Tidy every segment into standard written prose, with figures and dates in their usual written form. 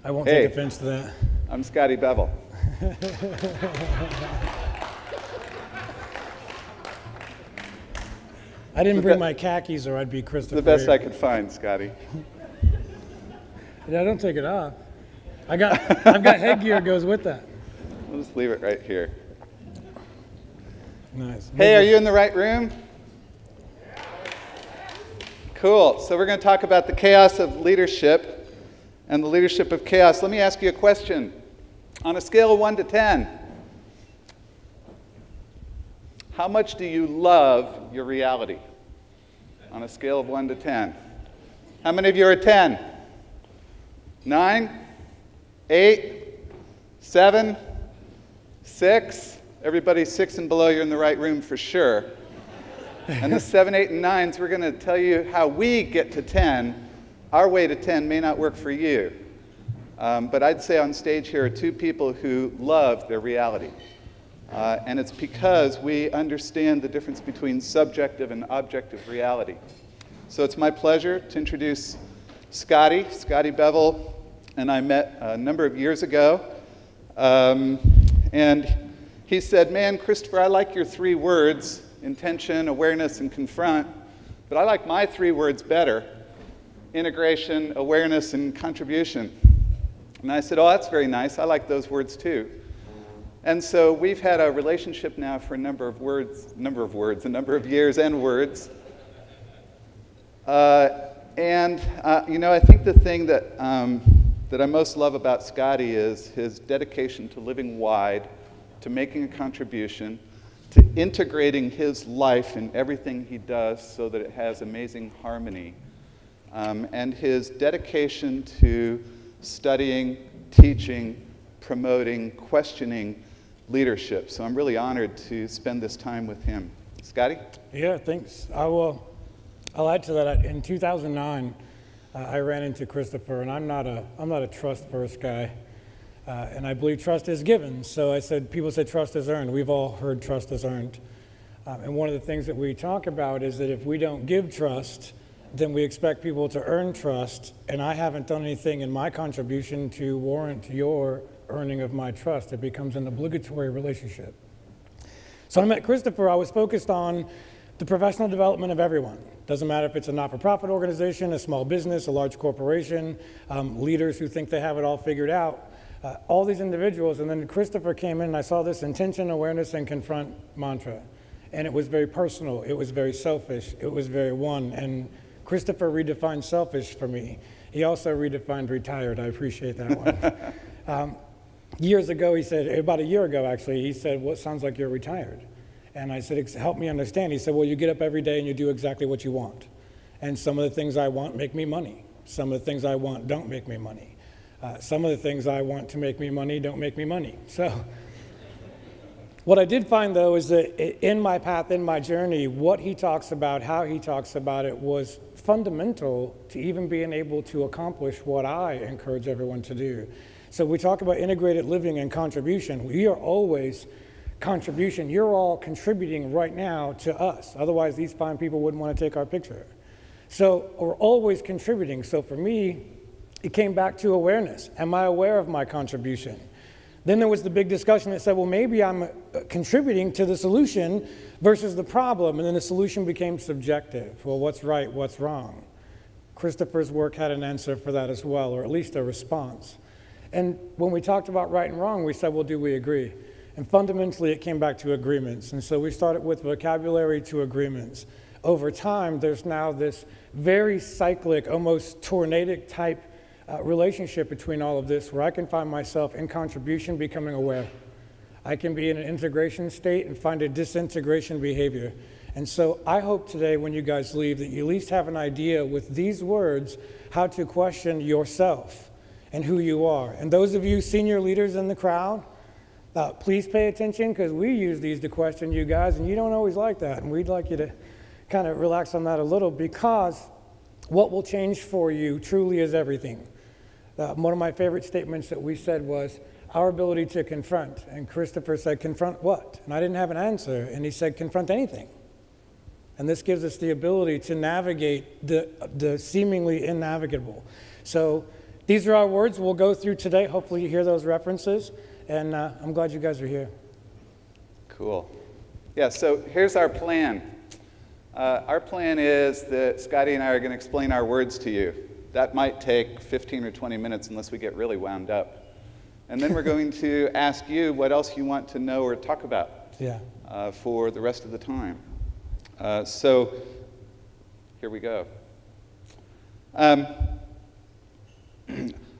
I won't take offense to that. I'm Scotty Bevill. I didn't bring my khakis or I'd be Christopher. The best I could find, Scotty. Yeah, don't take it off. I've got headgear goes with that. We'll just leave it right here. Nice. Hey, are you in the right room? Cool. So we're going to talk about the chaos of leadership and the leadership of chaos. Let me ask you a question. On a scale of 1 to 10, how much do you love your reality? On a scale of 1 to 10. How many of you are 10? 9? 8? 7? 6? Everybody 6 and below, you're in the right room for sure. And the 7, 8, and 9s, we're going to tell you how we get to 10. Our way to 10 may not work for you. But I'd say on stage here are two people who love their reality. And it's because we understand the difference between subjective and objective reality. So it's my pleasure to introduce Scotty Bevill, and I met a number of years ago. And he said, man, Christopher, I like your 3 words, intention, awareness, and confront, but I like my 3 words better, integration, awareness, and contribution. And I said, oh, that's very nice. I like those words too. And so we've had a relationship now for a number of years and words. You know, I think the thing that I most love about Scotty is his dedication to living wide, to making a contribution, to integrating his life in everything he does so that it has amazing harmony, and his dedication to studying, teaching, promoting, questioning leadership. So I'm really honored to spend this time with him. Scotty? Yeah, thanks. I'll add to that. In 2009, I ran into Christopher, and I'm not a trust-first guy, and I believe trust is given. So I said, people say trust is earned. We've all heard trust is earned. And one of the things that we talk about is that if we don't give trust, then we expect people to earn trust, and I haven't done anything in my contribution to warrant your earning of my trust. It becomes an obligatory relationship. So I met Christopher. I was focused on the professional development of everyone. Doesn't matter if it's a not-for-profit organization, a small business, a large corporation, leaders who think they have it all figured out, all these individuals. And then Christopher came in, and I saw this intention, awareness, and confront mantra. And it was very personal. It was very selfish. It was very one. And Christopher redefined selfish for me. He also redefined retired. I appreciate that one. Years ago, he said, about a year ago actually, he said, well, it sounds like you're retired. And I said, help me understand. He said, well, you get up every day and you do exactly what you want. And some of the things I want make me money. Some of the things I want don't make me money. Some of the things I want to make me money don't make me money. So what I did find, though, is that in my path, in my journey, what he talks about, how he talks about it was fundamental to even being able to accomplish what I encourage everyone to do. So we talk about integrated living and contribution. We are always contribution. You're all contributing right now to us. Otherwise, these fine people wouldn't want to take our picture. So we're always contributing. So for me, it came back to awareness. Am I aware of my contribution? Then there was the big discussion that said, well, maybe I'm contributing to the solution versus the problem. And then the solution became subjective. Well, what's right? What's wrong? Christopher's work had an answer for that as well, or at least a response. And when we talked about right and wrong, we said, well, do we agree? And fundamentally, it came back to agreements. And so we started with vocabulary to agreements. Over time, there's now this very cyclic, almost tornadic type relationship between all of this, where I can find myself in contribution becoming aware. I can be in an integration state and find a disintegration behavior. And so I hope today when you guys leave that you at least have an idea with these words how to question yourself and who you are. And those of you senior leaders in the crowd, please pay attention, because we use these to question you guys, and you don't always like that. And we'd like you to kind of relax on that a little, because what will change for you truly is everything. One of my favorite statements that we said was our ability to confront. And Christopher said, confront what? And I didn't have an answer. And he said, confront anything. And this gives us the ability to navigate the seemingly innavigable. So these are our words we'll go through today. Hopefully you hear those references, and I'm glad you guys are here. Cool. Yeah, so here's our plan. Our plan is that Scotty and I are going to explain our words to you. That might take 15 or 20 minutes unless we get really wound up. And then we're going to ask you what else you want to know or talk about for the rest of the time. So here we go.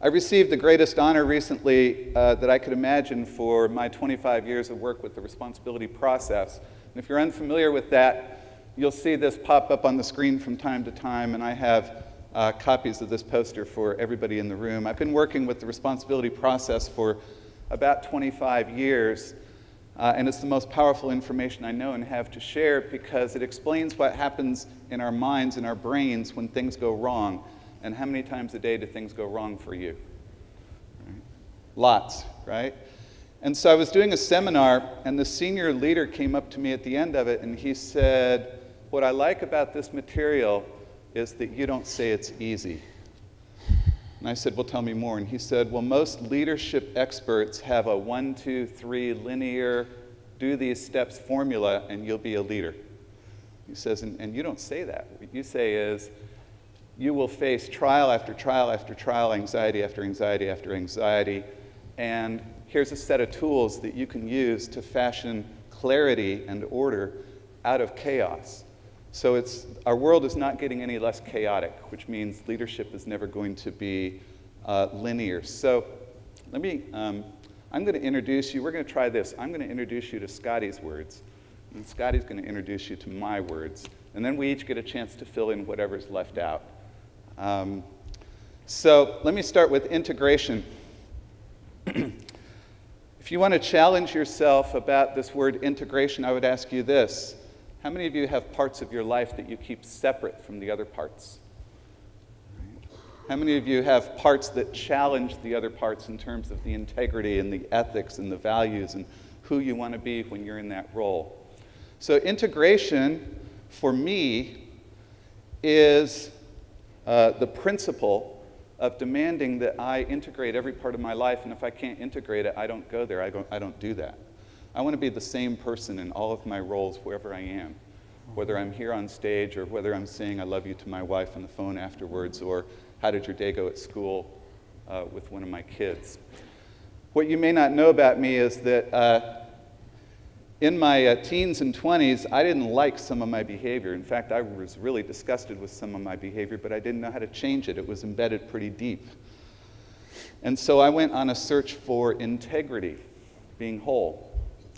I received the greatest honor recently that I could imagine for my 25 years of work with the responsibility process. And if you're unfamiliar with that, you'll see this pop up on the screen from time to time, and I have copies of this poster for everybody in the room. I've been working with the responsibility process for about 25 years, and it's the most powerful information I know and have to share because it explains what happens in our minds and our brains when things go wrong. And how many times a day do things go wrong for you? Right? Lots, right? And so I was doing a seminar, and the senior leader came up to me at the end of it, and he said, "What I like about this material is that you don't say it's easy." And I said, "Well, tell me more." And he said, "Well, most leadership experts have a 1, 2, 3 linear, do these steps formula, and you'll be a leader." He says, and you don't say that. What you say is, you will face trial after trial after trial, anxiety after anxiety after anxiety, and here's a set of tools that you can use to fashion clarity and order out of chaos. So our world is not getting any less chaotic, which means leadership is never going to be linear. So I'm going to introduce you. We're going to try this. I'm going to introduce you to Scotty's words, and Scotty's going to introduce you to my words, and then we each get a chance to fill in whatever's left out. So let me start with integration. If you want to challenge yourself about this word integration, I would ask you this. How many of you have parts of your life that you keep separate from the other parts? How many of you have parts that challenge the other parts in terms of the integrity and the ethics and the values and who you want to be when you're in that role? So integration, for me, is the principle of demanding that I integrate every part of my life, and if I can't integrate it, I don't go there, I don't do that. I want to be the same person in all of my roles wherever I am, whether I'm here on stage or whether I'm saying I love you to my wife on the phone afterwards, or how did your day go at school with one of my kids. What you may not know about me is that in my teens and 20s, I didn't like some of my behavior. In fact, I was really disgusted with some of my behavior, but I didn't know how to change it. It was embedded pretty deep. And so I went on a search for integrity, being whole.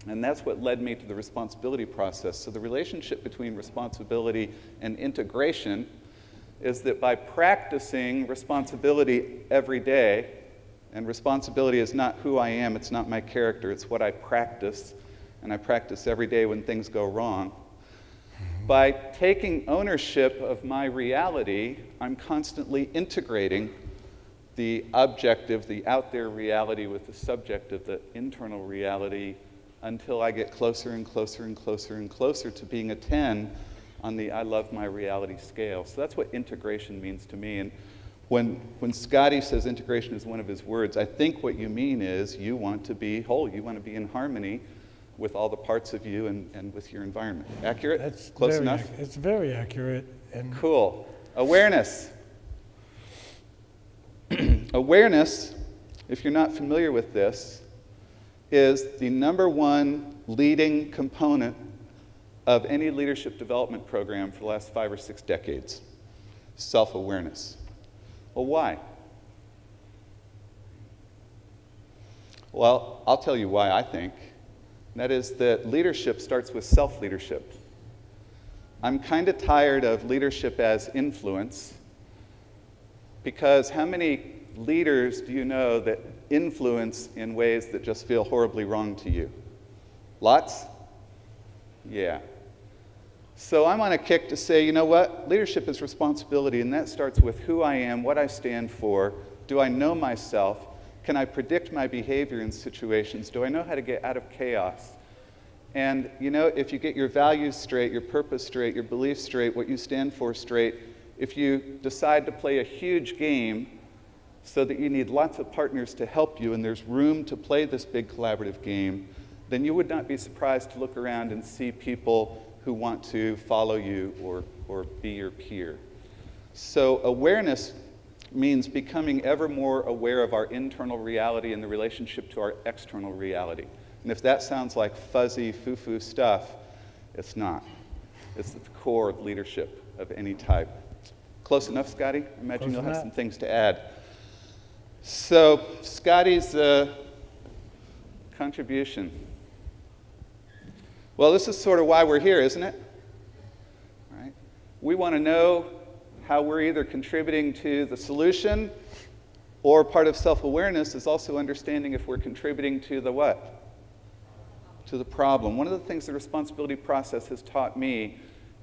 And that's what led me to the responsibility process. So the relationship between responsibility and integration is that by practicing responsibility every day, and responsibility is not who I am, it's not my character, it's what I practice, and I practice every day when things go wrong. By taking ownership of my reality, I'm constantly integrating the objective, the out there reality with the subjective, the internal reality, until I get closer and closer and closer and closer to being a 10 on the I love my reality scale. So that's what integration means to me. And when Scotty says integration is one of his words, I think what you mean is you want to be whole, you want to be in harmony with all the parts of you and with your environment. Accurate? That's close enough? It's very accurate. And cool. Awareness. Awareness, if you're not familiar with this, is the #1 leading component of any leadership development program for the last 5 or 6 decades. Self-awareness. Well, why? Well, I'll tell you why I think. That is that leadership starts with self-leadership. I'm kind of tired of leadership as influence, because how many leaders do you know that influence in ways that just feel horribly wrong to you? Lots? Yeah. So I'm on a kick to say, you know what? Leadership is responsibility, and that starts with who I am, what I stand for. Do I know myself? Can I predict my behavior in situations? Do I know how to get out of chaos? And you know, if you get your values straight, your purpose straight, your beliefs straight, what you stand for straight, if you decide to play a huge game so that you need lots of partners to help you and there's room to play this big collaborative game, then you would not be surprised to look around and see people who want to follow you or be your peer. So awareness means becoming ever more aware of our internal reality in the relationship to our external reality. And if that sounds like fuzzy, foo-foo stuff, it's not. It's the core of leadership of any type. Close enough, Scotty? I imagine you'll have some things to add. So Scotty's contribution. Well, this is sort of why we're here, isn't it? All right. We want to know how we're either contributing to the solution, or part of self-awareness is also understanding if we're contributing to the what? To the problem. One of the things the responsibility process has taught me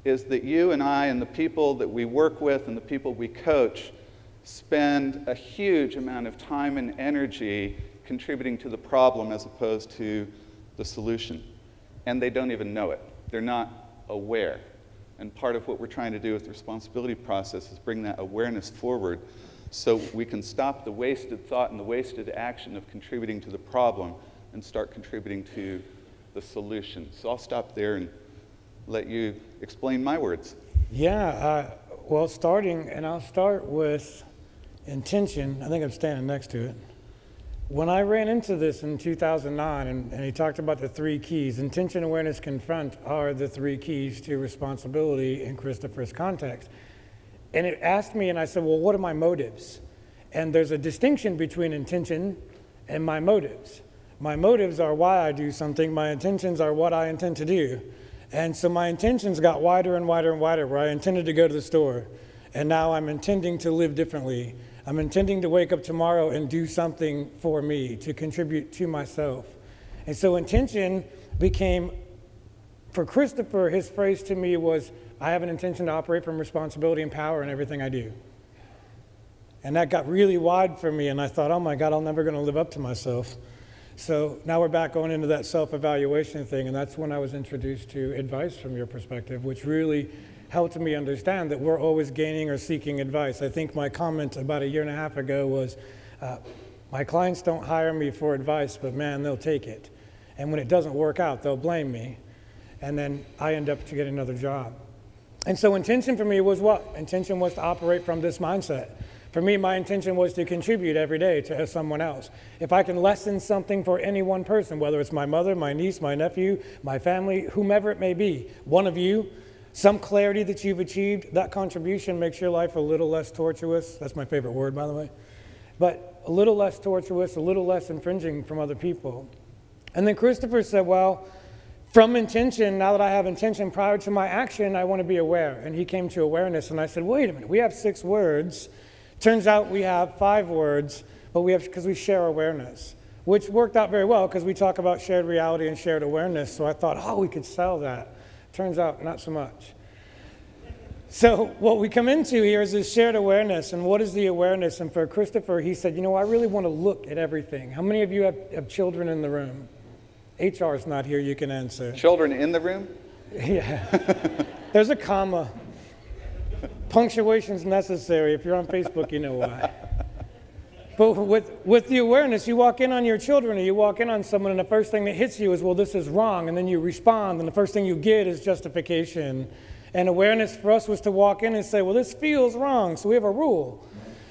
is that you and I and the people that we work with and the people we coach spend a huge amount of time and energy contributing to the problem as opposed to the solution. And they don't even know it. They're not aware. And part of what we're trying to do with the responsibility process is bring that awareness forward so we can stop the wasted thought and the wasted action of contributing to the problem and start contributing to the solution. So I'll stop there and let you explain my words. Yeah, well, I'll start with intention. I think I'm standing next to it. When I ran into this in 2009, and he talked about the 3 keys, intention, awareness, confront are the 3 keys to responsibility in Christopher's context. And it asked me, and I said, well, what are my motives? And there's a distinction between intention and my motives. My motives are why I do something. My intentions are what I intend to do. And so my intentions got wider and wider and wider, where I intended to go to the store. And now I'm intending to live differently. I'm intending to wake up tomorrow and do something for me, to contribute to myself. And so intention became, for Christopher, his phrase to me was, I have an intention to operate from responsibility and power in everything I do. And that got really wide for me, and I thought, oh my God, I'm never going to live up to myself. So now we're back going into that self-evaluation thing, and that's when I was introduced to advice from your perspective, which really helped me understand that we're always gaining or seeking advice. I think my comment about 1.5 years ago was, my clients don't hire me for advice, but man, they'll take it. And when it doesn't work out, they'll blame me. And then I end up to get another job. And so intention for me was what? Intention was to operate from this mindset. For me, my intention was to contribute every day to someone else. If I can lessen something for any one person, whether it's my mother, my niece, my nephew, my family, whomever it may be, one of you, some clarity that you've achieved, that contribution makes your life a little less tortuous. That's my favorite word, by the way. But a little less tortuous, a little less infringing from other people. And then Christopher said, well, from intention, now that I have intention prior to my action, I want to be aware. And he came to awareness, and I said, wait a minute, we have 6 words. Turns out we have 5 words, but because we share awareness, which worked out very well because we talk about shared reality and shared awareness. So I thought, oh, we could sell that. Turns out, not so much. So what we come into here is this shared awareness, and what is the awareness? And for Christopher, he said, you know, I really want to look at everything. How many of you have children in the room? HR is not here, you can answer. Children in the room? Yeah. There's a comma. Punctuation's necessary. If you're on Facebook, you know why. But with the awareness, you walk in on your children or you walk in on someone and the first thing that hits you is, well, this is wrong. And then you respond and the first thing you get is justification. And awareness for us was to walk in and say, well, this feels wrong. So we have a rule.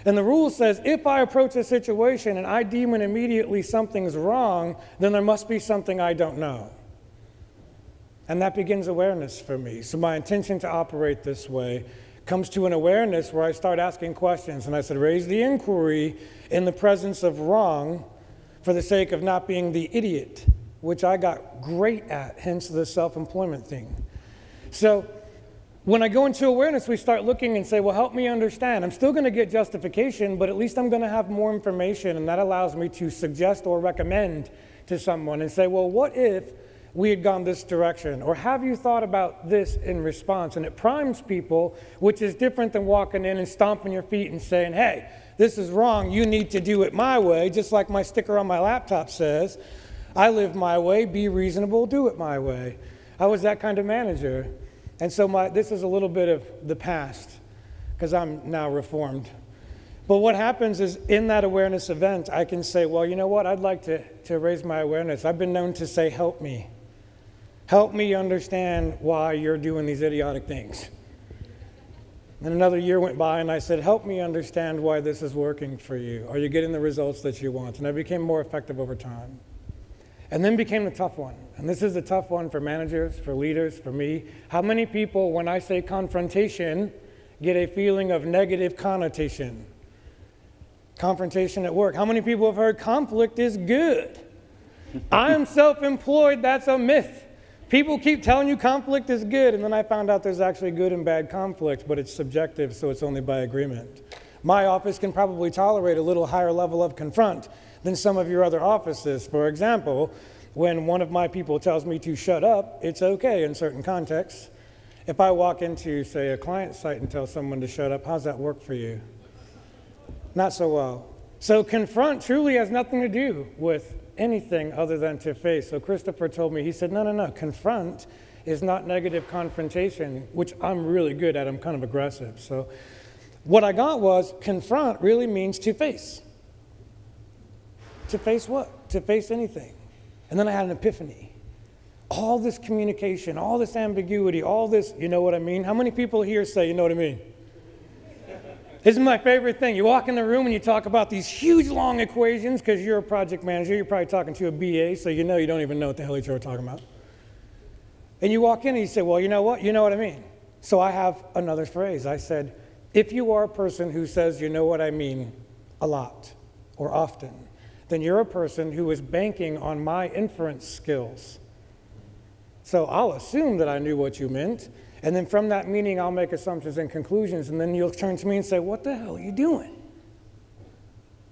And the rule says, if I approach a situation and I deem it immediately something's wrong, then there must be something I don't know. And that begins awareness for me. So my intention to operate this way comes to an awareness where I start asking questions. And I said, raise the inquiry in the presence of wrong for the sake of not being the idiot, which I got great at, hence the self-employment thing. So when I go into awareness, we start looking and say, well, help me understand. I'm still going to get justification, but at least I'm going to have more information, and that allows me to suggest or recommend to someone and say, well, what if we had gone this direction? Or have you thought about this in response? And it primes people, which is different than walking in and stomping your feet and saying, hey, this is wrong, you need to do it my way, just like my sticker on my laptop says, I live my way, be reasonable, do it my way. I was that kind of manager. And so this is a little bit of the past, because I'm now reformed. But what happens is in that awareness event, I can say, well, you know what? I'd like to raise my awareness. I've been known to say, help me. Help me understand why you're doing these idiotic things. And another year went by and I said, help me understand why this is working for you. Are you getting the results that you want? And I became more effective over time. And then became the tough one. And this is the tough one for managers, for leaders, for me. How many people, when I say confrontation, get a feeling of negative connotation? Confrontation at work. How many people have heard conflict is good? I am self-employed, that's a myth. People keep telling you conflict is good, and then I found out there's actually good and bad conflict, but it's subjective, so it's only by agreement. My office can probably tolerate a little higher level of confront than some of your other offices. For example, when one of my people tells me to shut up, it's okay in certain contexts. If I walk into, say, a client site and tell someone to shut up, how's that work for you? Not so well. So confront truly has nothing to do with anything other than to face. So Christopher told me, he said, no, confront is not negative confrontation, which I'm really good at. I'm kind of aggressive. So what I got was confront really means to face. To face what? To face anything. And then I had an epiphany. All this communication, all this ambiguity, all this, you know what I mean? How many people here say, you know what I mean? This is my favorite thing. You walk in the room and you talk about these huge, long equations because you're a project manager. You're probably talking to a BA, so you know you don't even know what the hell each other are talking about. And you walk in and you say, well, you know what? You know what I mean. So I have another phrase. I said, if you are a person who says, you know what I mean, a lot or often, then you're a person who is banking on my inference skills. So I'll assume that I knew what you meant. And then from that meaning, I'll make assumptions and conclusions, and then you'll turn to me and say, what the hell are you doing?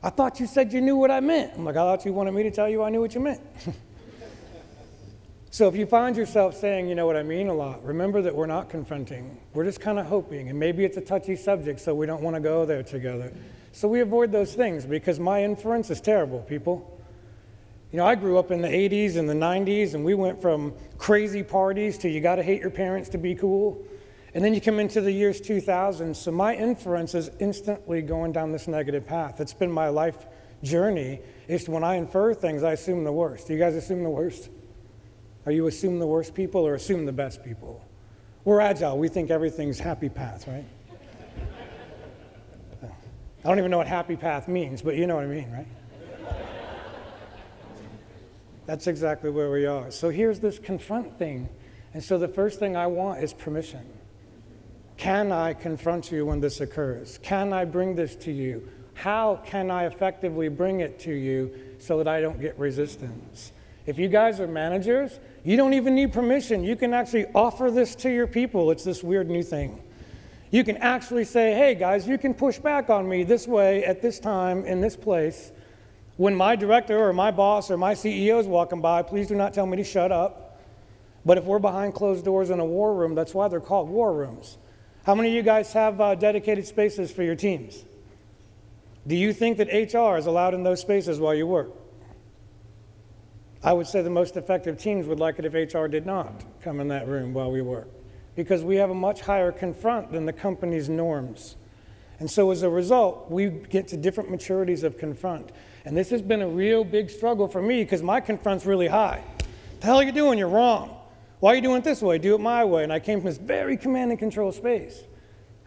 I thought you said you knew what I meant. I'm like, I thought you wanted me to tell you I knew what you meant. So if you find yourself saying, you know what I mean a lot, remember that we're not confronting. We're just kind of hoping, and maybe it's a touchy subject, so we don't want to go there together. So we avoid those things because my inference is terrible, people. You know, I grew up in the 80s and the 90s, and we went from crazy parties to you got to hate your parents to be cool. And then you come into the years 2000, so my inference is instantly going down this negative path. It's been my life journey. It's when I infer things, I assume the worst. Do you guys assume the worst? Are you assume the worst people or assume the best people? We're agile. We think everything's happy path, right? I don't even know what happy path means, but you know what I mean, right? That's exactly where we are. So here's this confront thing. And so the first thing I want is permission. Can I confront you when this occurs? Can I bring this to you? How can I effectively bring it to you so that I don't get resistance? If you guys are managers, you don't even need permission. You can actually offer this to your people. It's this weird new thing. You can actually say, hey guys, you can push back on me this way at this time in this place. When my director or my boss or my CEO is walking by, please do not tell me to shut up. But if we're behind closed doors in a war room, that's why they're called war rooms. How many of you guys have dedicated spaces for your teams? Do you think that HR is allowed in those spaces while you work? I would say the most effective teams would like it if HR did not come in that room while we work, because we have a much higher confront than the company's norms. And so as a result, we get to different maturities of confront. And this has been a real big struggle for me because my confront's really high. The hell are you doing? You're wrong. Why are you doing it this way? Do it my way. And I came from this very command and control space.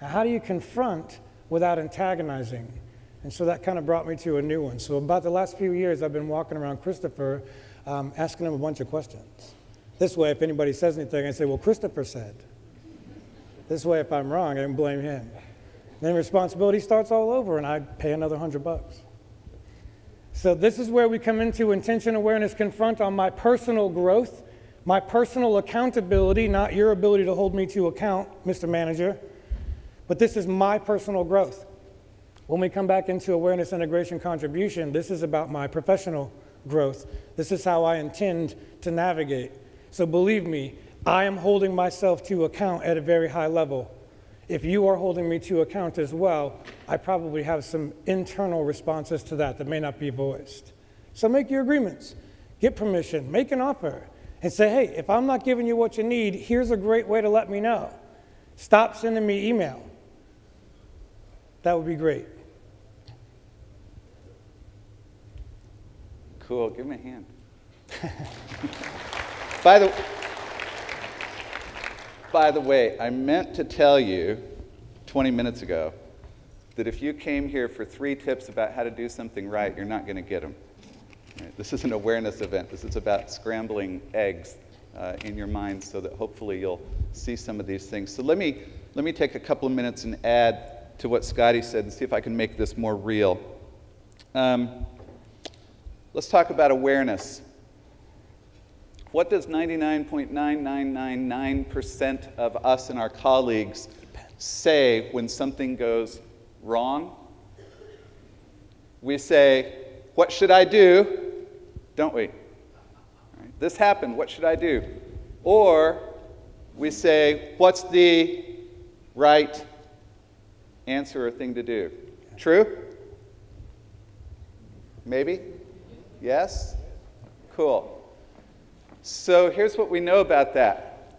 Now, how do you confront without antagonizing? And so that kind of brought me to a new one. So about the last few years, I've been walking around Christopher, asking him a bunch of questions. This way, if anybody says anything, I say, well, Christopher said. This way, if I'm wrong, I can blame him. Then responsibility starts all over, and I pay another $100. So this is where we come into intention, awareness, confront on my personal growth, my personal accountability, not your ability to hold me to account, Mr. Manager, but this is my personal growth. When we come back into awareness, integration, contribution, this is about my professional growth. This is how I intend to navigate. So believe me, I am holding myself to account at a very high level. If you are holding me to account as well, I probably have some internal responses to that may not be voiced. So make your agreements, get permission, make an offer, and say, hey, if I'm not giving you what you need, here's a great way to let me know. Stop sending me email. That would be great. Cool. Give him a hand. By the way, I meant to tell you 20 minutes ago that if you came here for 3 tips about how to do something right, you're not going to get them. Right? This is an awareness event. This is about scrambling eggs in your mind so that hopefully you'll see some of these things. So let me take a couple of minutes and add to what Scotty said and see if I can make this more real. Let's talk about awareness. What does 99.9999% of us and our colleagues say when something goes wrong? We say, what should I do? Don't we? Right. This happened, what should I do? Or we say, what's the right answer or thing to do? True? Maybe? Yes? Cool. So here's what we know about that.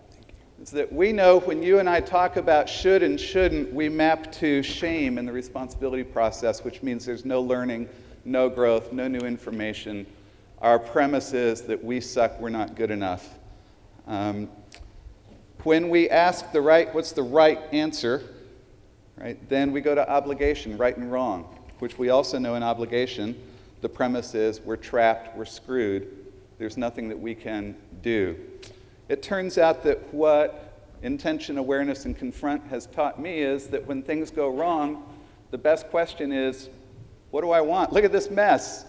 Is that we know when you and I talk about should and shouldn't, we map to shame in the responsibility process, which means there's no learning, no growth, no new information. Our premise is that we suck, we're not good enough. When we ask what's the right answer, right, then we go to obligation, right and wrong, which we also know in obligation, the premise is we're trapped, we're screwed, there's nothing that we can do. It turns out that what intention, awareness, and confront has taught me is that when things go wrong, the best question is, what do I want? Look at this mess.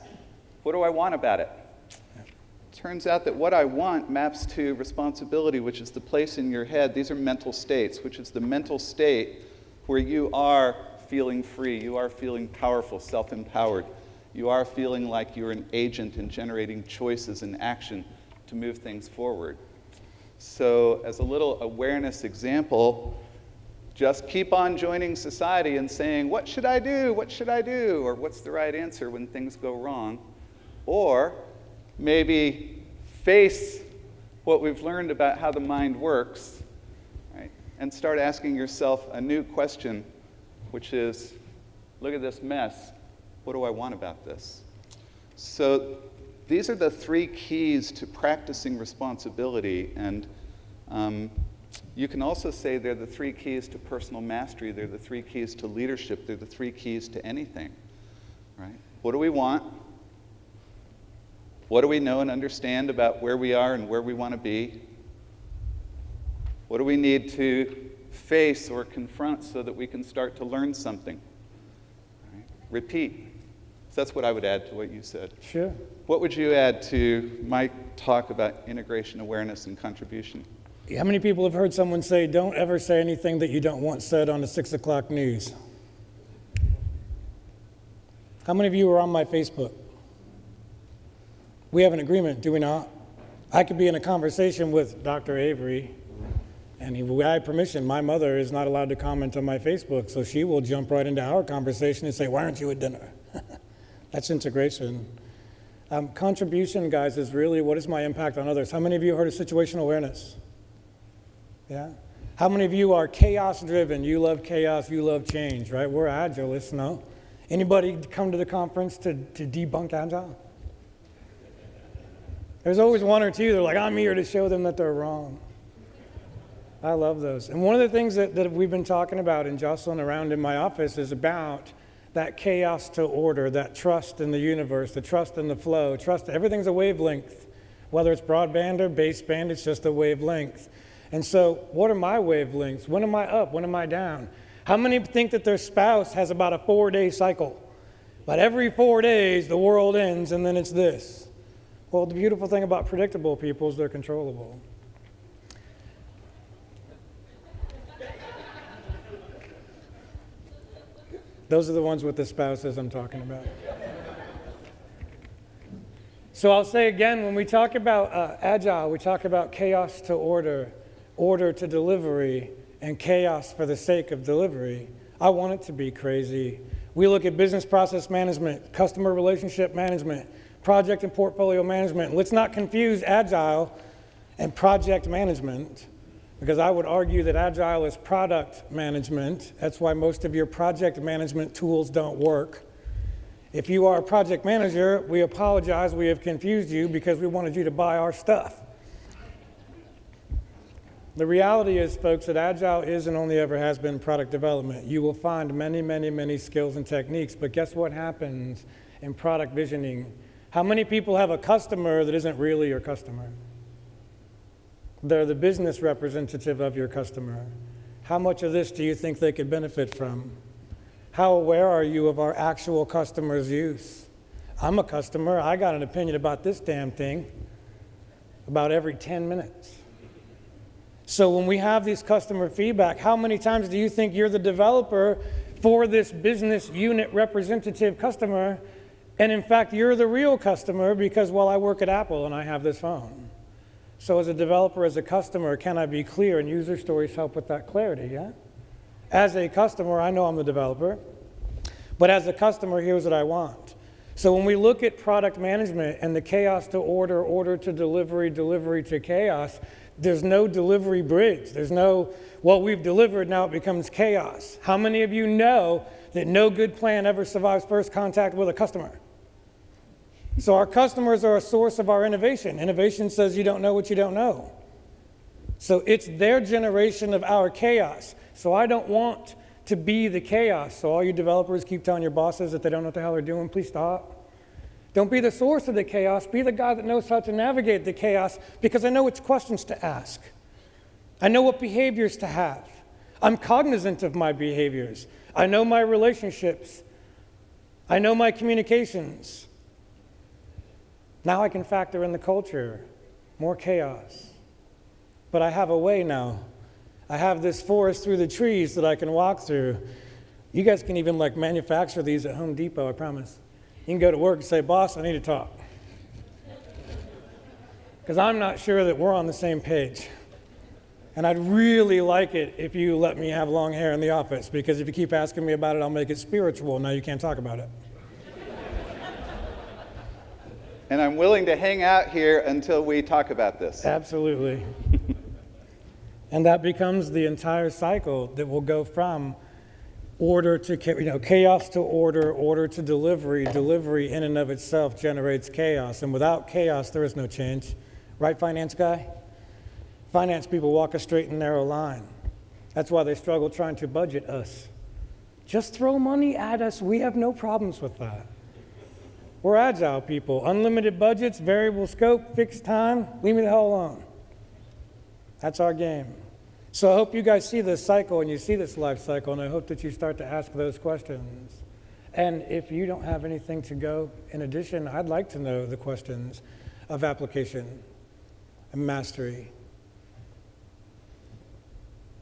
What do I want about it? Turns out that what I want maps to responsibility, which is the place in your head. These are mental states, which is the mental state where you are feeling free, you are feeling powerful, self-empowered. You are feeling like you're an agent in generating choices and action to move things forward. So as a little awareness example, just keep on joining society and saying, what should I do? What should I do? Or what's the right answer when things go wrong? Or maybe face what we've learned about how the mind works, right? And start asking yourself a new question, which is, look at this mess. What do I want about this? So these are the 3 keys to practicing responsibility, and you can also say they're the 3 keys to personal mastery, they're the 3 keys to leadership, they're the 3 keys to anything, right? What do we want? What do we know and understand about where we are and where we want to be? What do we need to face or confront so that we can start to learn something? Right? Repeat. So that's what I would add to what you said. Sure. What would you add to my talk about integration, awareness, and contribution? How many people have heard someone say, don't ever say anything that you don't want said on the 6 o'clock news? How many of you are on my Facebook? We have an agreement, do we not? I could be in a conversation with Dr. Avery, and I have permission. My mother is not allowed to comment on my Facebook, so she will jump right into our conversation and say, why aren't you at dinner? That's integration. Contribution, guys, is really what is my impact on others. How many of you heard of situational awareness? Yeah? How many of you are chaos-driven? You love chaos, you love change, right? We're agilists, no? Anybody come to the conference to debunk agile? There's always 1 or 2 that are like, I'm here to show them that they're wrong. I love those. And one of the things that we've been talking about and jostling around in my office is about that chaos to order, that trust in the universe, the trust in the flow, trust, everything's a wavelength. Whether it's broadband or baseband, it's just a wavelength. And so what are my wavelengths? When am I up? When am I down? How many think that their spouse has about a 4-day cycle? But every 4 days, the world ends, and then it's this. Well, the beautiful thing about predictable people is they're controllable. Those are the ones with the spouses I'm talking about. So I'll say again, when we talk about agile, we talk about chaos to order, order to delivery, and chaos for the sake of delivery. I want it to be crazy. We look at business process management, customer relationship management, project and portfolio management. Let's not confuse agile and project management, because I would argue that agile is product management. That's why most of your project management tools don't work. If you are a project manager, we apologize, we have confused you because we wanted you to buy our stuff. The reality is, folks, that Agile is and only ever has been product development. You will find many, many, many skills and techniques, but guess what happens in product visioning? How many people have a customer that isn't really your customer? They're the business representative of your customer. How much of this do you think they could benefit from? How aware are you of our actual customers' use? I'm a customer. I got an opinion about this damn thing about every 10 minutes. So when we have these customer feedback, how many times do you think you're the developer for this business unit representative customer, and in fact, you're the real customer because, well, I work at Apple and I have this phone. So as a developer, as a customer, can I be clear? And user stories help with that clarity, yeah? As a customer, I know I'm the developer, but as a customer, here's what I want. So when we look at product management and the chaos to order, order to delivery, delivery to chaos, there's no delivery bridge. There's no, well, we've delivered, now it becomes chaos. How many of you know that no good plan ever survives first contact with a customer? So our customers are a source of our innovation. Innovation says you don't know what you don't know. So it's their generation of our chaos. So I don't want to be the chaos. So all you developers keep telling your bosses that they don't know what the hell they're doing, please stop. Don't be the source of the chaos. Be the guy that knows how to navigate the chaos, because I know which questions to ask. I know what behaviors to have. I'm cognizant of my behaviors. I know my relationships. I know my communications. Now I can factor in the culture, more chaos. But I have a way now. I have this forest through the trees that I can walk through. You guys can even like manufacture these at Home Depot, I promise. You can go to work and say, boss, I need to talk. Because I'm not sure that we're on the same page. And I'd really like it if you let me have long hair in the office, because if you keep asking me about it, I'll make it spiritual. Now you can't talk about it. And I'm willing to hang out here until we talk about this. Absolutely. And that becomes the entire cycle that will go from order to, chaos to order, order to delivery. Delivery in and of itself generates chaos. And without chaos, there is no change. Right, finance guy? Finance people walk a straight and narrow line. That's why they struggle trying to budget us. Just throw money at us. We have no problems with that. We're agile people. Unlimited budgets, variable scope, fixed time. Leave me the hell alone. That's our game. So I hope you guys see this cycle and you see this life cycle, and I hope that you start to ask those questions. And if you don't have anything to go in addition, I'd like to know the questions of application and mastery.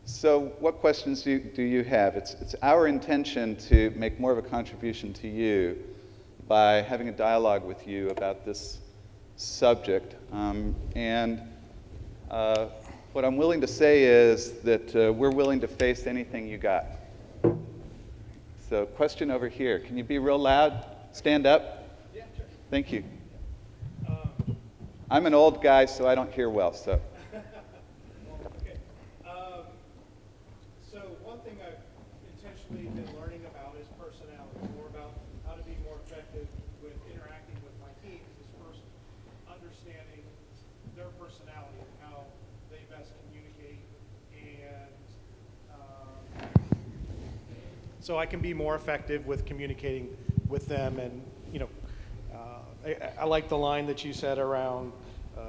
So what questions do you have? It's our intention to make more of a contribution to you by having a dialogue with you about this subject. What I'm willing to say is that we're willing to face anything you got. So question over here. Can you be real loud? Stand up? Yeah, sure. Thank you. I'm an old guy, so I don't hear well, so. Okay. So one thing I've intentionally been learning about is personality, more about how to be more effective with interacting with my teams is first understanding their personality and how they best communicate, and so I can be more effective with communicating with them. And I like the line that you said around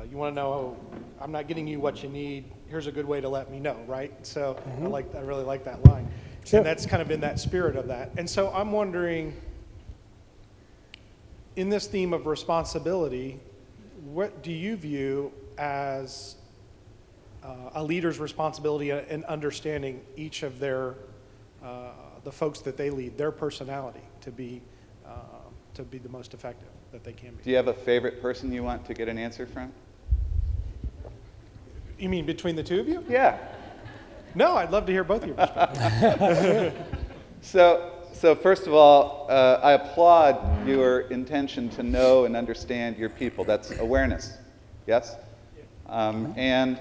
you want to know, I'm not getting you what you need, here's a good way to let me know, right? So I really like that line. Sure. And that's kind of in that spirit of that. And so I'm wondering, in this theme of responsibility, what do you view as a leader's responsibility in understanding each of their, the folks that they lead, their personality to be the most effective that they can be? Do you have a favorite person you want to get an answer from? You mean between the two of you? Yeah. No, I'd love to hear both of your perspectives. So first of all, I applaud your intention to know and understand your people. That's awareness, yes? And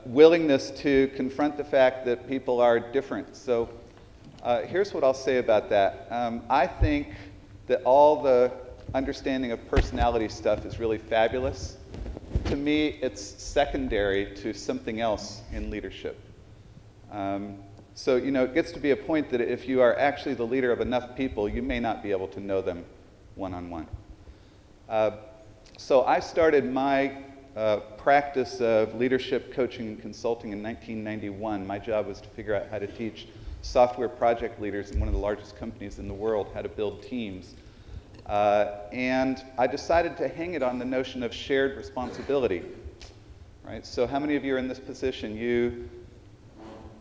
willingness to confront the fact that people are different. So here's what I'll say about that. I think that all the understanding of personality stuff is really fabulous. To me, it's secondary to something else in leadership. So, you know, it gets to be a point that if you are actually the leader of enough people, you may not be able to know them one-on-one. So I started my practice of leadership coaching and consulting in 1991. My job was to figure out how to teach software project leaders in one of the largest companies in the world how to build teams. And I decided to hang it on the notion of shared responsibility. Right? So how many of you are in this position? You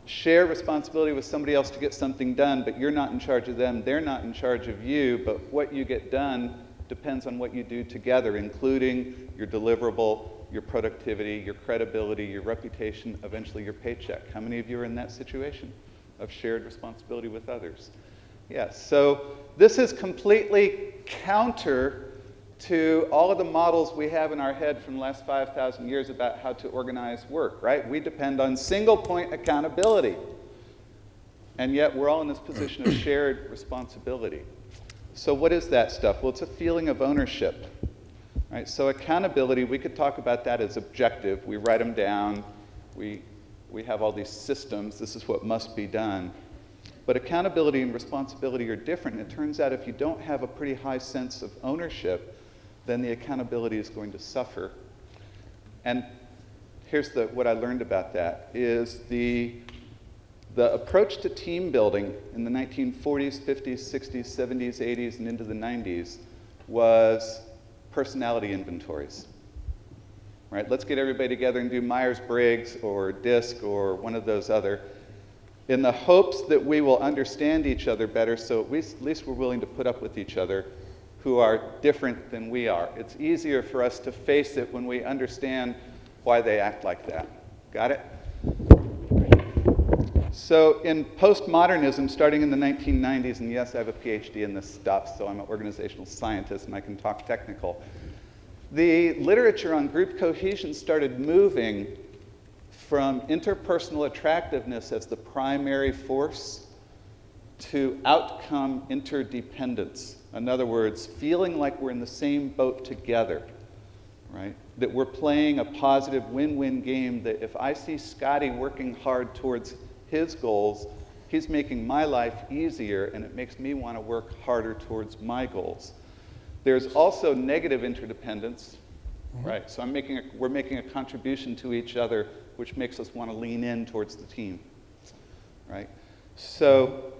share responsibility with somebody else to get something done, but you're not in charge of them, they're not in charge of you, but what you get done depends on what you do together, including your deliverable, your productivity, your credibility, your reputation, eventually your paycheck. How many of you are in that situation of shared responsibility with others? Yes, so this is completely counter to all of the models we have in our head from the last 5,000 years about how to organize work, right? We depend on single point accountability. And yet we're all in this position of shared responsibility. So what is that stuff? Well, it's a feeling of ownership, right? So accountability, we could talk about that as objective. We write them down. We have all these systems. This is what must be done. But accountability and responsibility are different. And it turns out if you don't have a pretty high sense of ownership, then the accountability is going to suffer. And here's what I learned about that, is the approach to team building in the 1940s, 50s, 60s, 70s, 80s, and into the 90s was personality inventories. Right? Let's get everybody together and do Myers-Briggs or DISC or one of those other, in the hopes that we will understand each other better, so at least we're willing to put up with each other who are different than we are. It's easier for us to face it when we understand why they act like that. Got it? So in postmodernism, starting in the 1990s, and yes, I have a PhD in this stuff, so I'm an organizational scientist and I can talk technical, the literature on group cohesion started moving from interpersonal attractiveness as the primary force to outcome interdependence. In other words, feeling like we're in the same boat together, right? That we're playing a positive win-win game, that if I see Scotty working hard towards his goals, he's making my life easier, and it makes me want to work harder towards my goals. There's also negative interdependence, right? So we're making a contribution to each other, which makes us want to lean in towards the team, right? So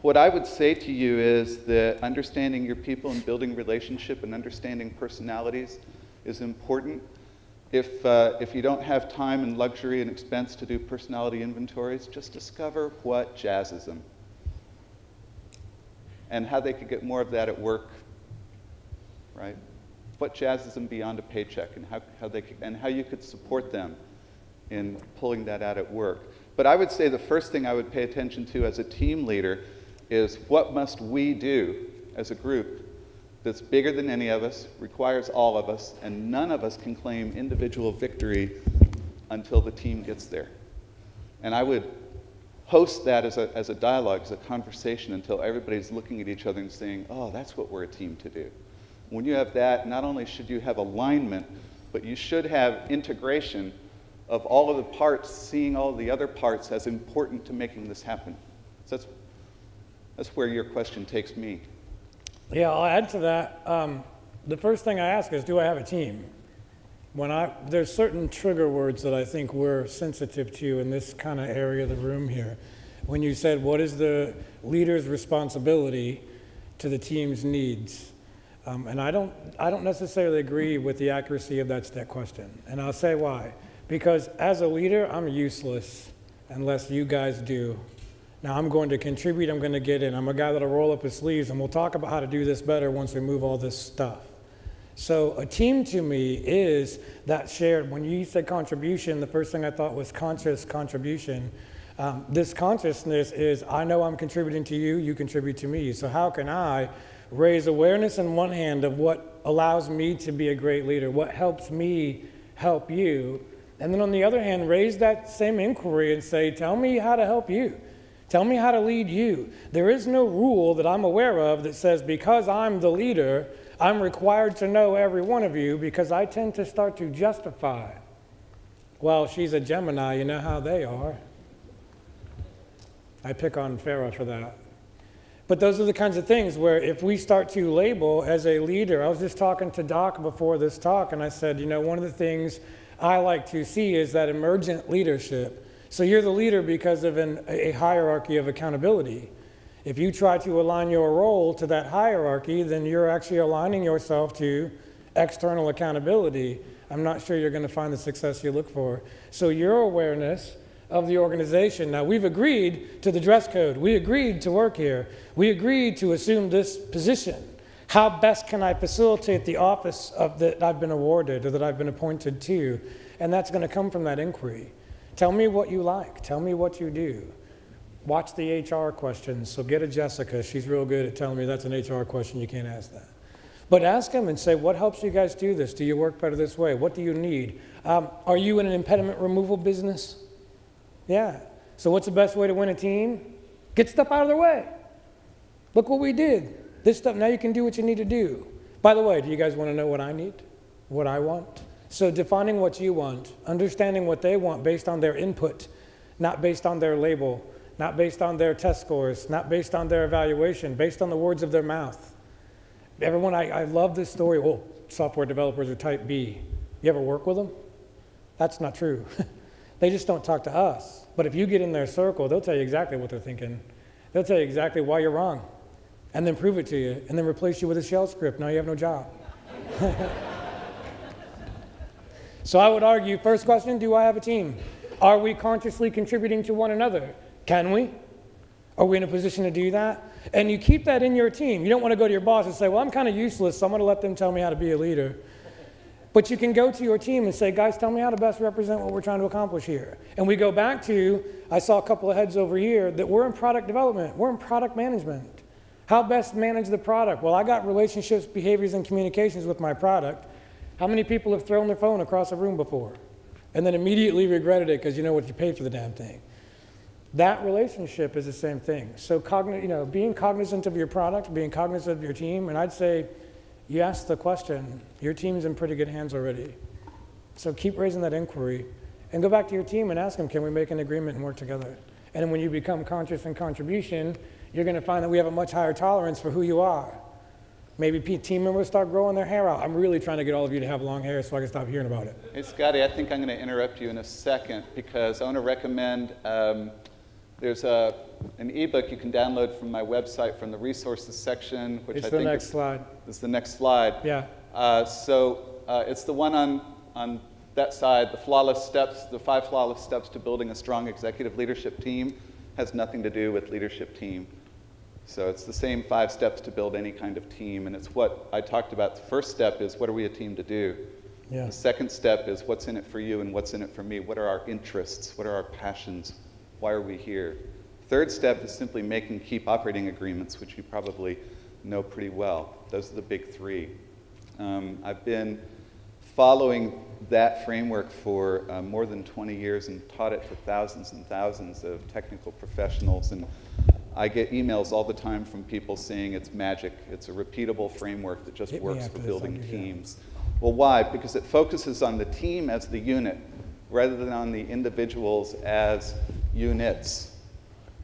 what I would say to you is that understanding your people and building relationship and understanding personalities is important. If you don't have time and luxury and expense to do personality inventories, just discover what jazzes them and how they could get more of that at work, right? What jazzes them beyond a paycheck, and how you could support them in pulling that out at work. But I would say the first thing I would pay attention to as a team leader is what must we do as a group that's bigger than any of us, requires all of us, and none of us can claim individual victory until the team gets there. And I would host that as a dialogue, as a conversation, until everybody's looking at each other and saying, oh, that's what we're a team to do. When you have that, not only should you have alignment, but you should have integration of all of the parts, seeing all of the other parts as important to making this happen. So that's where your question takes me. Yeah, I'll add to that. The first thing I ask is, do I have a team? There's certain trigger words that I think we're sensitive to in this kind of area of the room here. When you said, what is the leader's responsibility to the team's needs? And I don't necessarily agree with the accuracy of that question. And I'll say why. Because as a leader, I'm useless unless you guys do. Now I'm going to contribute, I'm going to get in. I'm a guy that'll roll up his sleeves, and we'll talk about how to do this better once we move all this stuff. So a team to me is that shared, when you said contribution, the first thing I thought was conscious contribution. This consciousness is, I know I'm contributing to you, you contribute to me. So how can I raise awareness on one hand of what allows me to be a great leader, what helps me help you, and then on the other hand, raise that same inquiry and say, tell me how to help you. Tell me how to lead you. There is no rule that I'm aware of that says because I'm the leader, I'm required to know every one of you, because I tend to start to justify. Well, she's a Gemini, you know how they are. I pick on Farah for that. But those are the kinds of things where if we start to label as a leader, I was just talking to Doc before this talk, and I said, you know, one of the things I like to see is that emergent leadership. So you're the leader because of a hierarchy of accountability. If you try to align your role to that hierarchy, then you're actually aligning yourself to external accountability. I'm not sure you're going to find the success you look for. So your awareness of the organization. Now, we've agreed to the dress code. We agreed to work here. We agreed to assume this position. How best can I facilitate the office that I've been awarded or that I've been appointed to? And that's going to come from that inquiry. Tell me what you like. Tell me what you do. Watch the HR questions. So get a Jessica. She's real good at telling me that's an HR question. You can't ask that. But ask them and say, what helps you guys do this? Do you work better this way? What do you need? Are you in an impediment removal business? Yeah. So what's the best way to win a team? Get stuff out of their way. Look what we did. This stuff, now you can do what you need to do. By the way, do you guys want to know what I need? What I want? So defining what you want, understanding what they want based on their input, not based on their label, not based on their test scores, not based on their evaluation, based on the words of their mouth. Everyone, I love this story. Oh, software developers are type B. You ever work with them? That's not true. They just don't talk to us. But if you get in their circle, they'll tell you exactly what they're thinking. They'll tell you exactly why you're wrong, and then prove it to you, and then replace you with a shell script. Now you have no job. So I would argue, first question, do I have a team? Are we consciously contributing to one another? Can we? Are we in a position to do that? And you keep that in your team. You don't want to go to your boss and say, well, I'm kind of useless, so I'm going to let them tell me how to be a leader. But you can go to your team and say, guys, tell me how to best represent what we're trying to accomplish here. And we go back to, I saw a couple of heads over here, that we're in product development. We're in product management. How best manage the product? Well, I got relationships, behaviors, and communications with my product. How many people have thrown their phone across a room before and then immediately regretted it because you know what you paid for the damn thing? That relationship is the same thing. So being cognizant of your product, being cognizant of your team, and I'd say you ask the question, your team's in pretty good hands already. So keep raising that inquiry and go back to your team and ask them, can we make an agreement and work together? And when you become conscious in contribution, you're going to find that we have a much higher tolerance for who you are. Maybe team members start growing their hair out. I'm really trying to get all of you to have long hair so I can stop hearing about it. Hey, Scotty, I think I'm going to interrupt you in a second because I want to recommend there's an ebook you can download from my website from the resources section, which it's I think the next slide. Is the next slide. Yeah. It's the one on that side, the 5 flawless steps to building a strong executive leadership team. Has nothing to do with leadership team. So it's the same 5 steps to build any kind of team, and it's what I talked about. The first step is, what are we a team to do? Yeah. The second step is, what's in it for you and what's in it for me? What are our interests? What are our passions? Why are we here? Third step is simply keep operating agreements, which you probably know pretty well. Those are the big 3. I've been following that framework for more than 20 years and taught it to thousands and thousands of technical professionals, and I get emails all the time from people saying it's magic. It's a repeatable framework that just works for building teams. Well, why? Because it focuses on the team as the unit rather than on the individuals as units.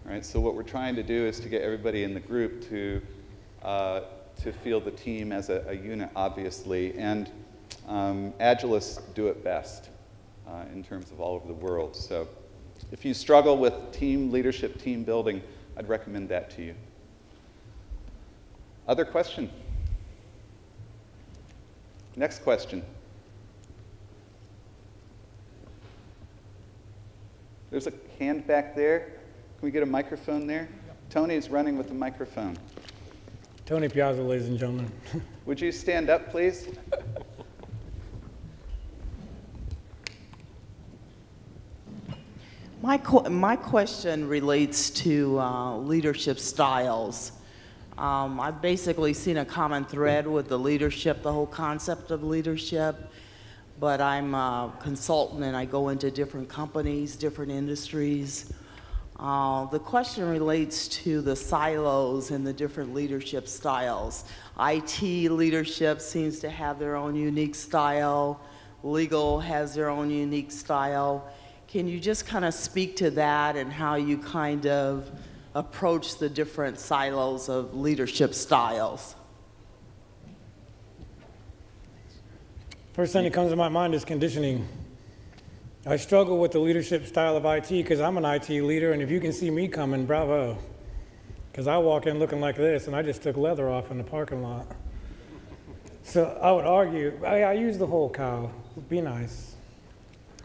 Right? So what we're trying to do is to get everybody in the group to feel the team as a unit, obviously. And Agilists do it best in terms of all over the world. So if you struggle with team leadership, team building, I'd recommend that to you. Other question? Next question. There's a hand back there. Can we get a microphone there? Tony's running with the microphone. Tony Piazza, ladies and gentlemen. Would you stand up, please? My question relates to leadership styles. I've basically seen a common thread with the leadership, the whole concept of leadership, but I'm a consultant and I go into different companies, different industries. The question relates to the silos and the different leadership styles. IT leadership seems to have their own unique style. Legal has their own unique style. Can you just kind of speak to that and how you kind of approach the different silos of leadership styles? First thing that comes to my mind is conditioning. I struggle with the leadership style of IT because I'm an IT leader, and if you can see me coming, bravo. Because I walk in looking like this, and I just took leather off in the parking lot. So I would argue, I use the whole cow, be nice.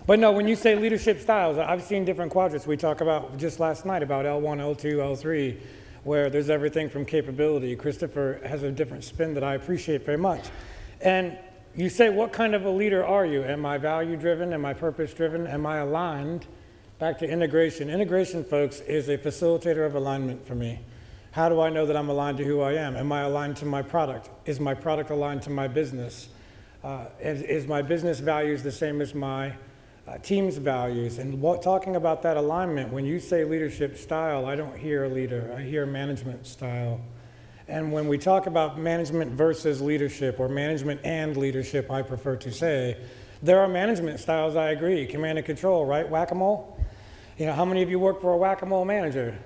But no, when you say leadership styles, I've seen different quadrants. We talked about just last night about L1, L2, L3, where there's everything from capability. Christopher has a different spin that I appreciate very much. And you say, what kind of a leader are you? Am I value-driven? Am I purpose-driven? Am I aligned? Back to integration. Integration, folks, is a facilitator of alignment for me. How do I know that I'm aligned to who I am? Am I aligned to my product? Is my product aligned to my business? Is my business values the same as my team's values? And talking about that alignment, when you say leadership style, I don't hear a leader. I hear management style. And when we talk about management versus leadership, or management and leadership, I prefer to say, there are management styles, I agree. Command and control, right? Whack-a-mole? You know, how many of you work for a whack-a-mole manager?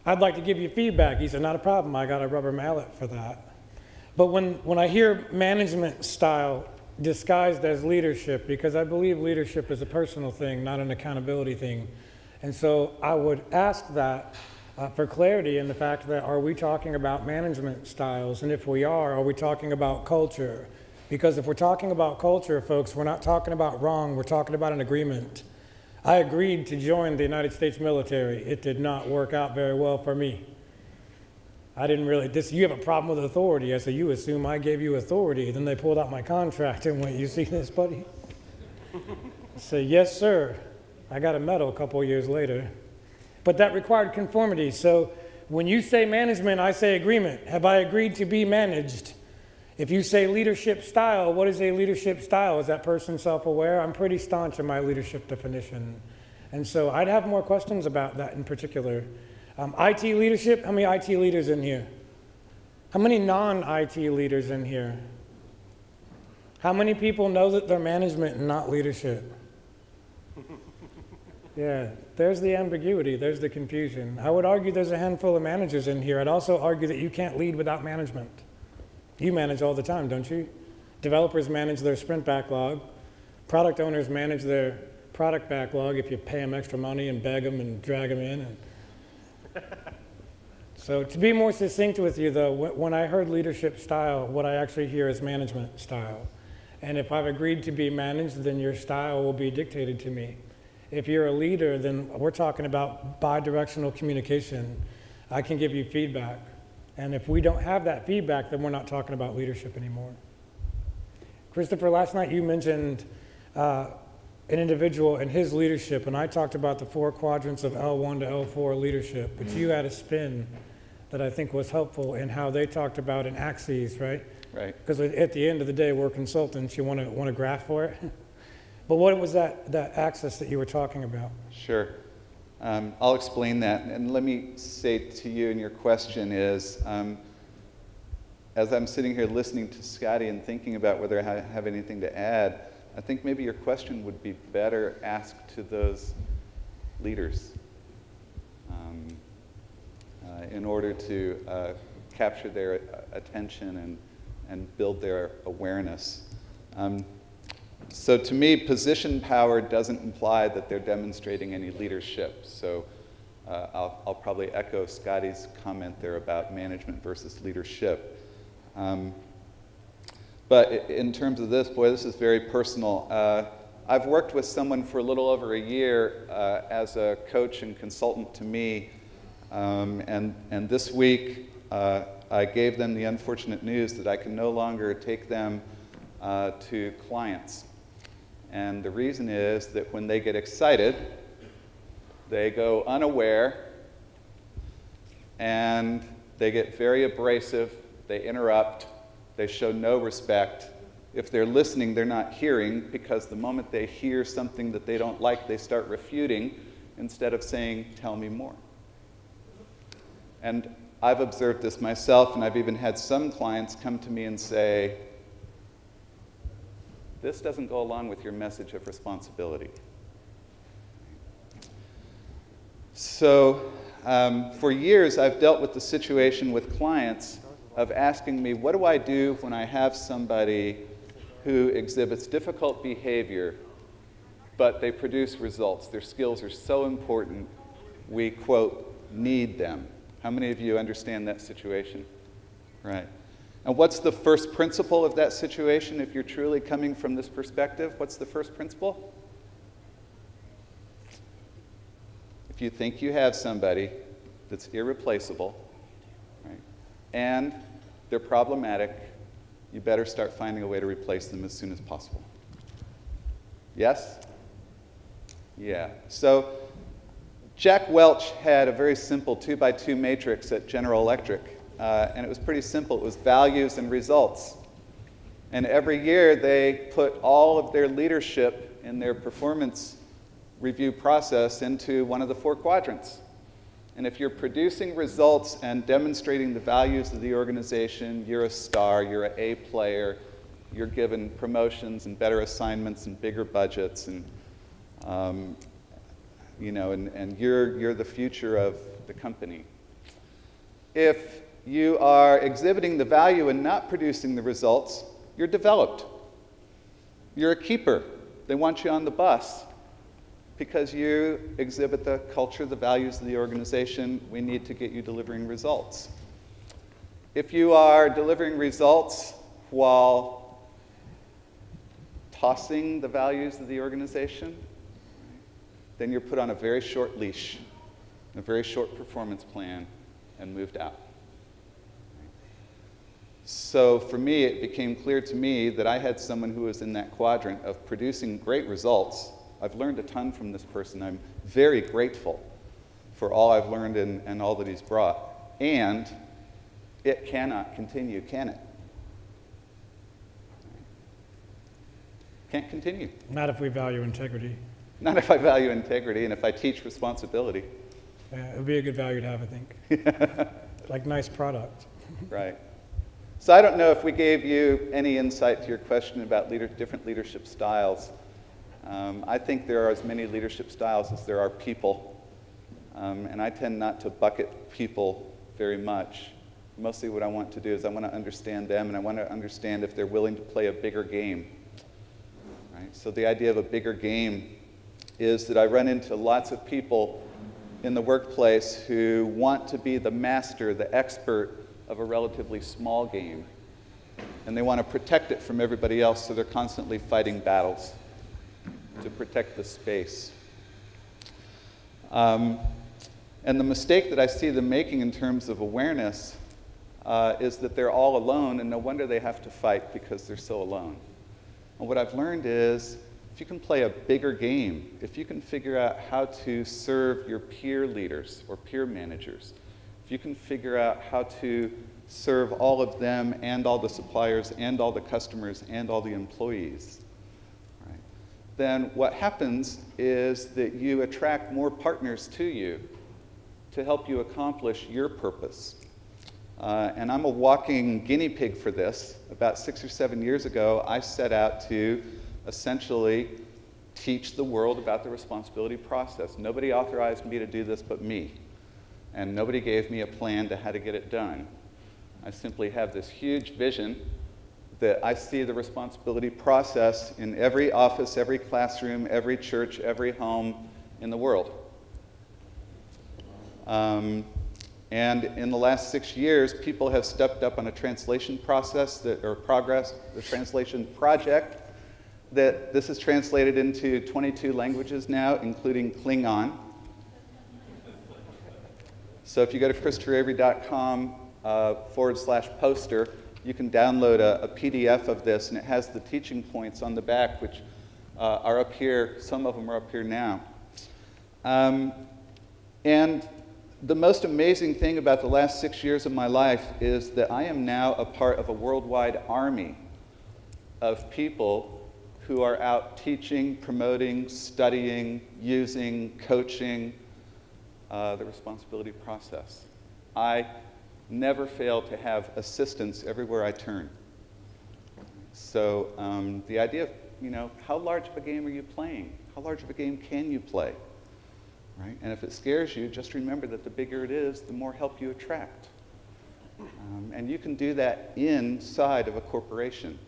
I'd like to give you feedback. He said, not a problem. I got a rubber mallet for that. But when I hear management style disguised as leadership, because I believe leadership is a personal thing, not an accountability thing. And so I would ask that for clarity in the fact that, are we talking about management styles? And if we are we talking about culture? Because if we're talking about culture, folks, we're not talking about wrong, we're talking about an agreement. I agreed to join the United States military. It did not work out very well for me. I didn't really, you have a problem with authority. I said, you assume I gave you authority. Then they pulled out my contract and went, you see this, buddy? I said, yes, sir. I got a medal a couple of years later. But that required conformity. So when you say management, I say agreement. Have I agreed to be managed? If you say leadership style, what is a leadership style? Is that person self-aware? I'm pretty staunch in my leadership definition. And so I'd have more questions about that in particular. IT leadership, how many IT leaders in here? How many non-IT leaders in here? How many people know that they're management and not leadership? Yeah, there's the ambiguity, there's the confusion. I would argue there's a handful of managers in here. I'd also argue that you can't lead without management. You manage all the time, don't you? Developers manage their sprint backlog. Product owners manage their product backlog if you pay them extra money and beg them and drag them in. So to be more succinct with you, though, when I heard leadership style, what I actually hear is management style. And if I've agreed to be managed, then your style will be dictated to me. If you're a leader, then we're talking about bi-directional communication. I can give you feedback. And if we don't have that feedback, then we're not talking about leadership anymore. Christopher, last night you mentioned an individual and his leadership, and I talked about the 4 quadrants of L1 to L4 leadership, but you had a spin that I think was helpful in how they talked about an axis, right? Right. Because at the end of the day, we're consultants. You want a graph for it? But what was that axis that you were talking about? Sure. I'll explain that. And let me say to you, and your question is, as I'm sitting here listening to Scotty and thinking about whether I have anything to add, I think maybe your question would be better asked to those leaders in order to capture their attention and build their awareness. So to me, position power doesn't imply that they're demonstrating any leadership. So I'll probably echo Scotty's comment there about management versus leadership. But in terms of this, boy, this is very personal. I've worked with someone for a little over a year as a coach and consultant to me. And this week, I gave them the unfortunate news that I can no longer take them to clients. And the reason is that when they get excited, they go unaware, and they get very abrasive, they interrupt, they show no respect. If they're listening, they're not hearing, because the moment they hear something that they don't like, they start refuting. instead of saying, tell me more. And I've observed this myself, and I've even had some clients come to me and say, this doesn't go along with your message of responsibility. So for years, I've dealt with the situation with clients of asking me, what do I do when I have somebody who exhibits difficult behavior, but they produce results? Their skills are so important, we, quote, need them. How many of you understand that situation? Right. And what's the first principle of that situation if you're truly coming from this perspective? What's the first principle? If you think you have somebody that's irreplaceable, right, and they're problematic, you better start finding a way to replace them as soon as possible. Yes? Yeah. So Jack Welch had a very simple 2x2 matrix at General Electric. And it was pretty simple. It was values and results. And every year they put all of their leadership in their performance review process into one of the 4 quadrants. And if you're producing results and demonstrating the values of the organization, you're a star, you're an A player, you're given promotions and better assignments and bigger budgets, and you know, and you're the future of the company. If you are exhibiting the value and not producing the results, you're developed. You're a keeper. They want you on the bus because you exhibit the culture, the values of the organization. We need to get you delivering results. If you are delivering results while tossing the values of the organization, then you're put on a very short leash, a very short performance plan, and moved out. So for me, it became clear to me that I had someone who was in that quadrant of producing great results. I've learned a ton from this person. I'm very grateful for all I've learned and all that he's brought. And it cannot continue, can it? Can't continue. Not if we value integrity. Not if I value integrity and if I teach responsibility. Yeah, it would be a good value to have, I think. Like nice product. Right. So I don't know if we gave you any insight to your question about different leadership styles. I think there are as many leadership styles as there are people. And I tend not to bucket people very much. Mostly what I want to do is I want to understand them, and I want to understand if they're willing to play a bigger game. Right? So the idea of a bigger game is that I run into lots of people in the workplace who want to be the master, the expert of a relatively small game. And they want to protect it from everybody else, so they're constantly fighting battles to protect the space. And the mistake that I see them making in terms of awareness is that they're all alone, and no wonder they have to fight because they're so alone. And what I've learned is, if you can play a bigger game, if you can figure out how to serve your peer leaders or peer managers, if you can figure out how to serve all of them and all the suppliers and all the customers and all the employees, right, then what happens is that you attract more partners to you to help you accomplish your purpose. And I'm a walking guinea pig for this. About 6 or 7 years ago, I set out to essentially teach the world about the responsibility process. Nobody authorized me to do this but me. And nobody gave me a plan to how to get it done. I simply have this huge vision that I see the responsibility process in every office, every classroom, every church, every home in the world. And in the last 6 years, people have stepped up on a translation process the translation project, that this is translated into 22 languages now, including Klingon. So if you go to ChristopherAvery.com/poster, you can download a PDF of this, and it has the teaching points on the back, which are up here. Some of them are up here now. And the most amazing thing about the last 6 years of my life is that I am now a part of a worldwide army of people who are out teaching, promoting, studying, using, coaching the responsibility process. I never fail to have assistance everywhere I turn. So the idea of, how large of a game are you playing? How large of a game can you play? Right? And if it scares you, just remember that the bigger it is, the more help you attract. And you can do that inside of a corporation.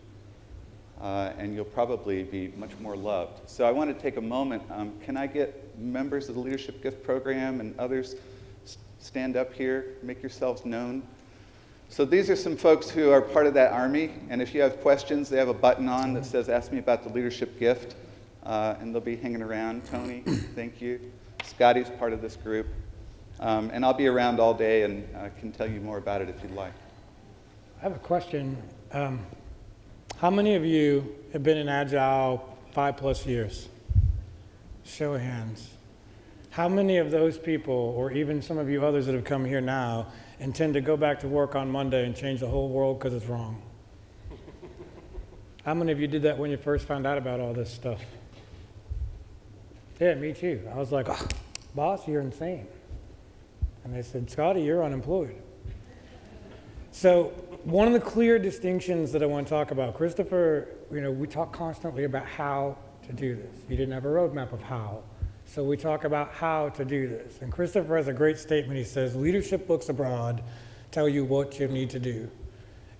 And you'll probably be much more loved. So I want to take a moment. Can I get members of the Leadership Gift Program and others stand up here, make yourselves known? So these are some folks who are part of that army. And if you have questions, they have a button on that says, ask me about the leadership gift. And they'll be hanging around. Tony, thank you. Scotty's part of this group. And I'll be around all day and can tell you more about it if you'd like. I have a question. How many of you have been in Agile 5+ years? Show of hands. How many of those people, or even some of you others that have come here now, intend to go back to work on Monday and change the whole world because it's wrong? How many of you did that when you first found out about all this stuff? Yeah, me too. I was like, oh, boss, you're insane. And they said, Scotty, you're unemployed. So one of the clear distinctions that I want to talk about, Christopher, we talk constantly about how to do this. You didn't have a roadmap of how. So we talk about how to do this. And Christopher has a great statement. He says, leadership books abroad tell you what you need to do.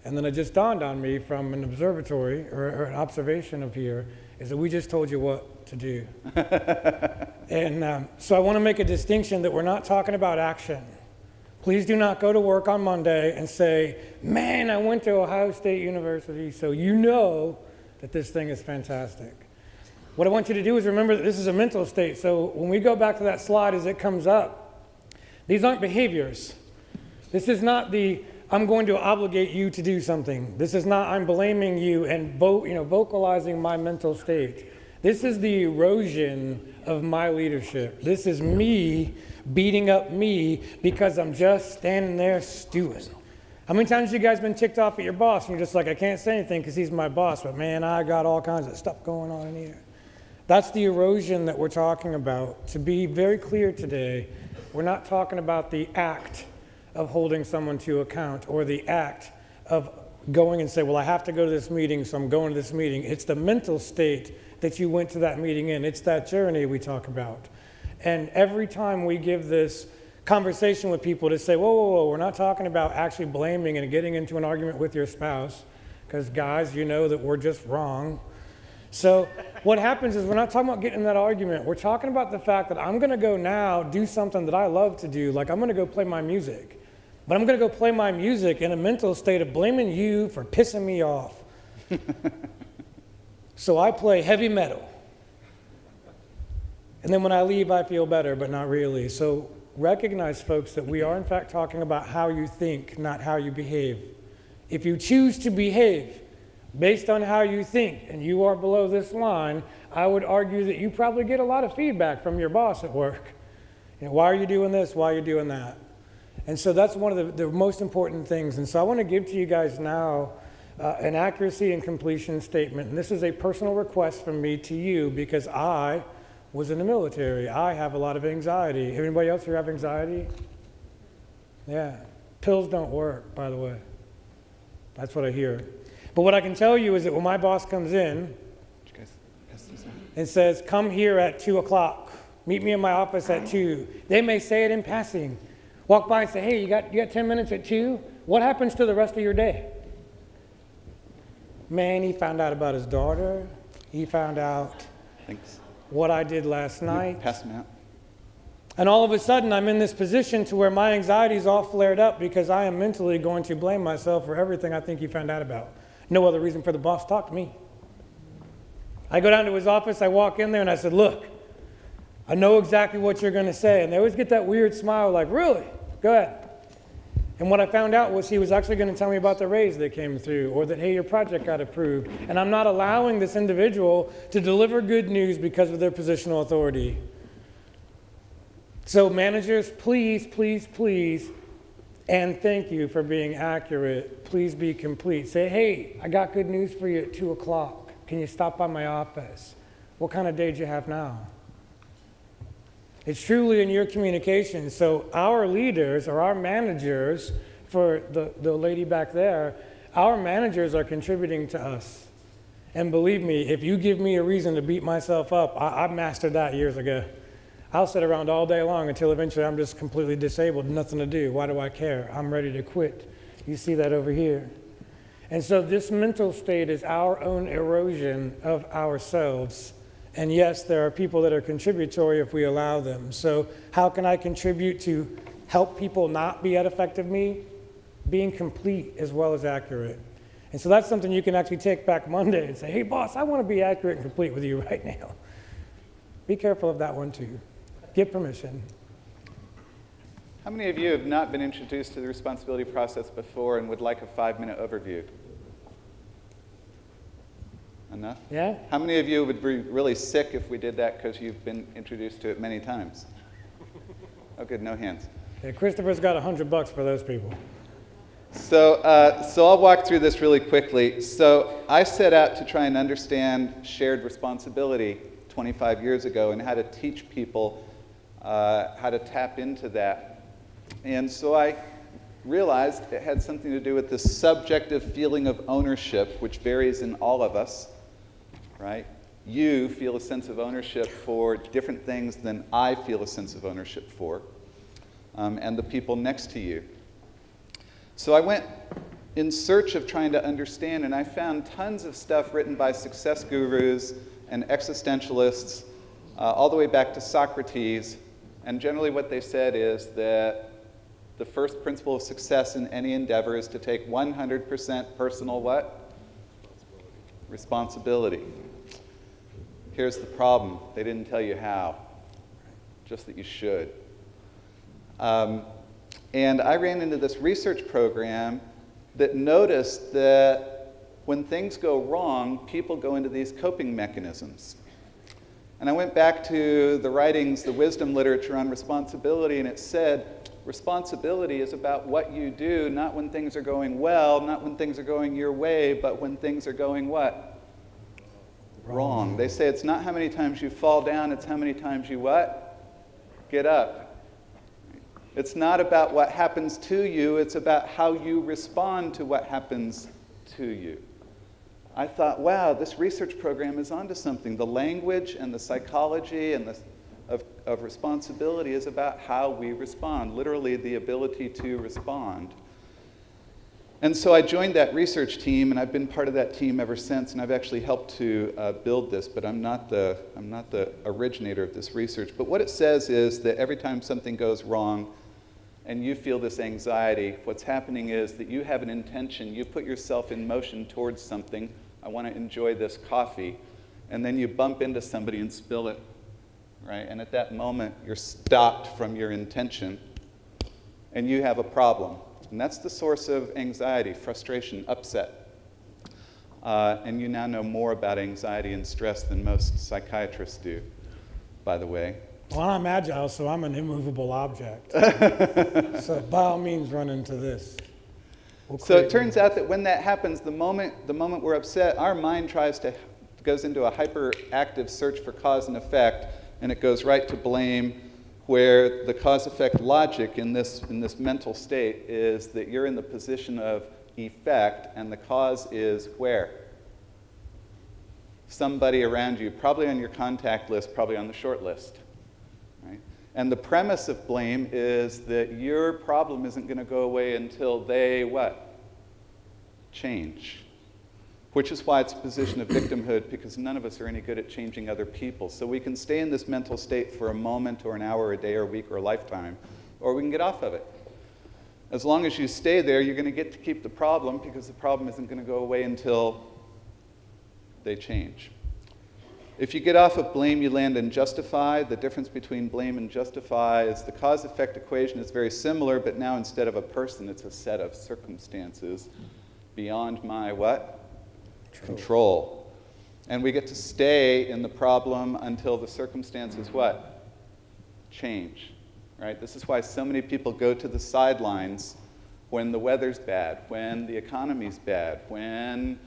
And then it just dawned on me from an observatory or an observation of here is that we just told you what to do. And so I want to make a distinction that we're not talking about action. Please do not go to work on Monday and say, man, I went to Ohio State University, so you know that this thing is fantastic. What I want you to do is remember that this is a mental state. So when we go back to that slide as it comes up, these aren't behaviors. This is not the, I'm going to obligate you to do something. This is not, I'm blaming you and vocalizing my mental state. This is the erosion of my leadership. This is me beating up me because I'm just standing there stewing. How many times have you guys been ticked off at your boss and you're just like, I can't say anything because he's my boss, but man, I got all kinds of stuff going on in here. That's the erosion that we're talking about. To be very clear today, we're not talking about the act of holding someone to account or the act of going and say, well, I have to go to this meeting, so I'm going to this meeting. It's the mental state that you went to that meeting in. It's that journey we talk about. And every time we give this conversation with people to say, whoa, whoa, whoa, we're not talking about actually blaming and getting into an argument with your spouse, because guys, you know that we're just wrong. So what happens is we're not talking about getting in that argument. We're talking about the fact that I'm going to go now do something that I love to do, like I'm going to go play my music. But I'm going to go play my music in a mental state of blaming you for pissing me off. So I play heavy metal. And then when I leave, I feel better, but not really. So recognize, folks, that we are in fact talking about how you think, not how you behave. If you choose to behave based on how you think, and you are below this line, I would argue that you probably get a lot of feedback from your boss at work. Why are you doing this? Why are you doing that? And so that's one of the most important things. And so I want to give to you guys now an accuracy and completion statement. And this is a personal request from me to you because I was in the military. I have a lot of anxiety. Anybody else here have anxiety? Yeah. Pills don't work, by the way. That's what I hear. But what I can tell you is that when my boss comes in and says, come here at 2 o'clock, meet me in my office at 2, they may say it in passing. Walk by and say, hey, you got 10 minutes at 2? What happens to the rest of your day? Man, he found out about his daughter. He found out what I did last night. Pass them out. And all of a sudden, I'm in this position to where my anxiety is all flared up because I am mentally going to blame myself for everything I think he found out about. No other reason for the boss to talk to me. I go down to his office, I walk in there, and I said, look, I know exactly what you're going to say. And they always get that weird smile like, really? Go ahead. And what I found out was he was actually going to tell me about the raise that came through or that, hey, your project got approved. And I'm not allowing this individual to deliver good news because of their positional authority. So managers, please, please, please, and thank you for being accurate. Please be complete. Say, hey, I got good news for you at 2 o'clock. Can you stop by my office? What kind of day do you have now? It's truly in your communication. So our leaders or our managers, for the lady back there, our managers are contributing to us. And believe me, if you give me a reason to beat myself up, I mastered that years ago. I'll sit around all day long until eventually I'm just completely disabled, nothing to do. Why do I care? I'm ready to quit. You see that over here. And so this mental state is our own erosion of ourselves. And yes, there are people that are contributory if we allow them. So how can I contribute to help people not be at effective me? Being complete as well as accurate. And so that's something you can actually take back Monday and say, hey boss, I want to be accurate and complete with you right now. Be careful of that one too. Get permission. How many of you have not been introduced to the responsibility process before and would like a 5-minute overview? Enough? Yeah? How many of you would be really sick if we did that because you've been introduced to it many times? Oh, good, no hands. Yeah, Christopher's got $100 for those people. So I'll walk through this really quickly. So I set out to try and understand shared responsibility 25 years ago and how to teach people how to tap into that. And so I realized it had something to do with this subjective feeling of ownership, which varies in all of us, right? You feel a sense of ownership for different things than I feel a sense of ownership for, and the people next to you. So I went in search of trying to understand, and I found tons of stuff written by success gurus and existentialists, all the way back to Socrates. And generally what they said is that the first principle of success in any endeavor is to take 100% personal what? Responsibility. Here's the problem. They didn't tell you how, just that you should. And I ran into this research program that noticed that when things go wrong, people go into these coping mechanisms. And I went back to the writings, the wisdom literature on responsibility, and it said, responsibility is about what you do, not when things are going well, not when things are going your way, but when things are going what? Wrong. They say it's not how many times you fall down, it's how many times you what? Get up. It's not about what happens to you, it's about how you respond to what happens to you. I thought, wow, this research program is onto something. The language and the psychology and of responsibility is about how we respond, literally the ability to respond. And so I joined that research team, and I've been part of that team ever since, and I've actually helped to build this, but I'm not the originator of this research. But what it says is that every time something goes wrong and you feel this anxiety, what's happening is that you have an intention, you put yourself in motion towards something. I want to enjoy this coffee, and then you bump into somebody and spill it, right? And at that moment, you're stopped from your intention, and you have a problem. And that's the source of anxiety, frustration, upset. And you now know more about anxiety and stress than most psychiatrists do, by the way. Well, I'm agile, so I'm an immovable object. So by all means, run into this. So it turns out that when that happens, the moment we're upset, our mind goes into a hyperactive search for cause and effect, and it goes right to blame, where the cause-effect logic in this mental state is that you're in the position of effect, and the cause is where? Somebody around you, probably on your contact list, probably on the short list. Right? And the premise of blame is that your problem isn't going to go away until they what? Change. Which is why it's a position of victimhood, because none of us are any good at changing other people. So we can stay in this mental state for a moment or an hour or a day or a week or a lifetime, or we can get off of it. As long as you stay there, you're going to get to keep the problem, because the problem isn't going to go away until they change. If you get off of blame, you land in justify. The difference between blame and justify is the cause-effect equation is very similar, but now instead of a person, it's a set of circumstances beyond my what? Control. And we get to stay in the problem until the circumstances what? Change. Right? This is why so many people go to the sidelines when the weather's bad, when the economy's bad, when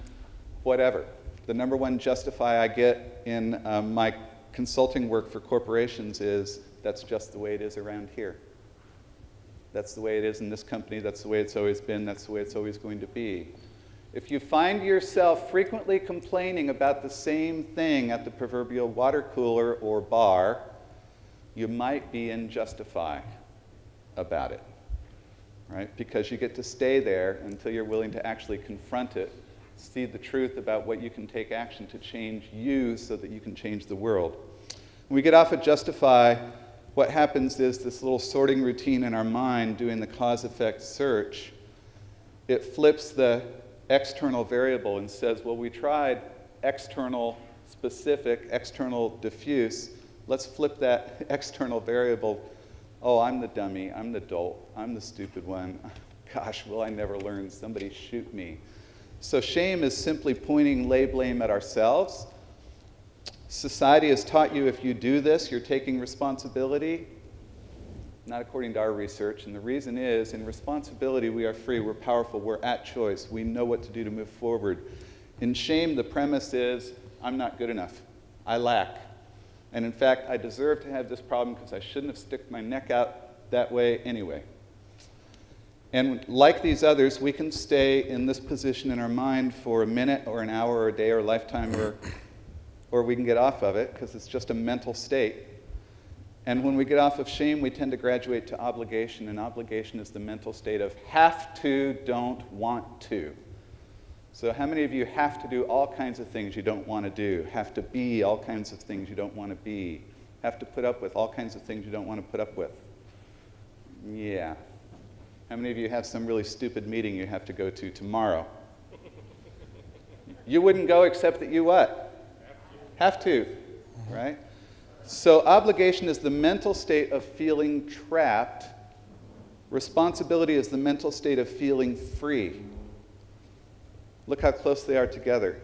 whatever. The number one justify I get in my consulting work for corporations is, that's just the way it is around here. That's the way it is in this company, that's the way it's always been, that's the way it's always going to be. If you find yourself frequently complaining about the same thing at the proverbial water cooler or bar, you might be in justify about it, right? Because you get to stay there until you're willing to actually confront it, see the truth about what you can take action to change you so that you can change the world. When we get off of justify, what happens is this little sorting routine in our mind doing the cause-effect search, it flips the external variable and says, well, we tried external specific, external diffuse. Let's flip that external variable. Oh, I'm the dummy, I'm the dolt, I'm the stupid one. Gosh, will I never learn? Somebody shoot me. So shame is simply pointing lay blame at ourselves. Society has taught you if you do this, you're taking responsibility. Not according to our research, and the reason is, in responsibility, we are free, we're powerful, we're at choice, we know what to do to move forward. In shame, the premise is, I'm not good enough, I lack. And in fact, I deserve to have this problem because I shouldn't have stuck my neck out that way anyway. And like these others, we can stay in this position in our mind for a minute or an hour or a day or a lifetime, or we can get off of it because it's just a mental state. And when we get off of shame, we tend to graduate to obligation, and obligation is the mental state of have to, don't want to. So how many of you have to do all kinds of things you don't want to do, have to be all kinds of things you don't want to be, have to put up with all kinds of things you don't want to put up with? Yeah. How many of you have some really stupid meeting you have to go to tomorrow? You wouldn't go except that you what? Have to, right? So obligation is the mental state of feeling trapped. Responsibility is the mental state of feeling free. Look how close they are together.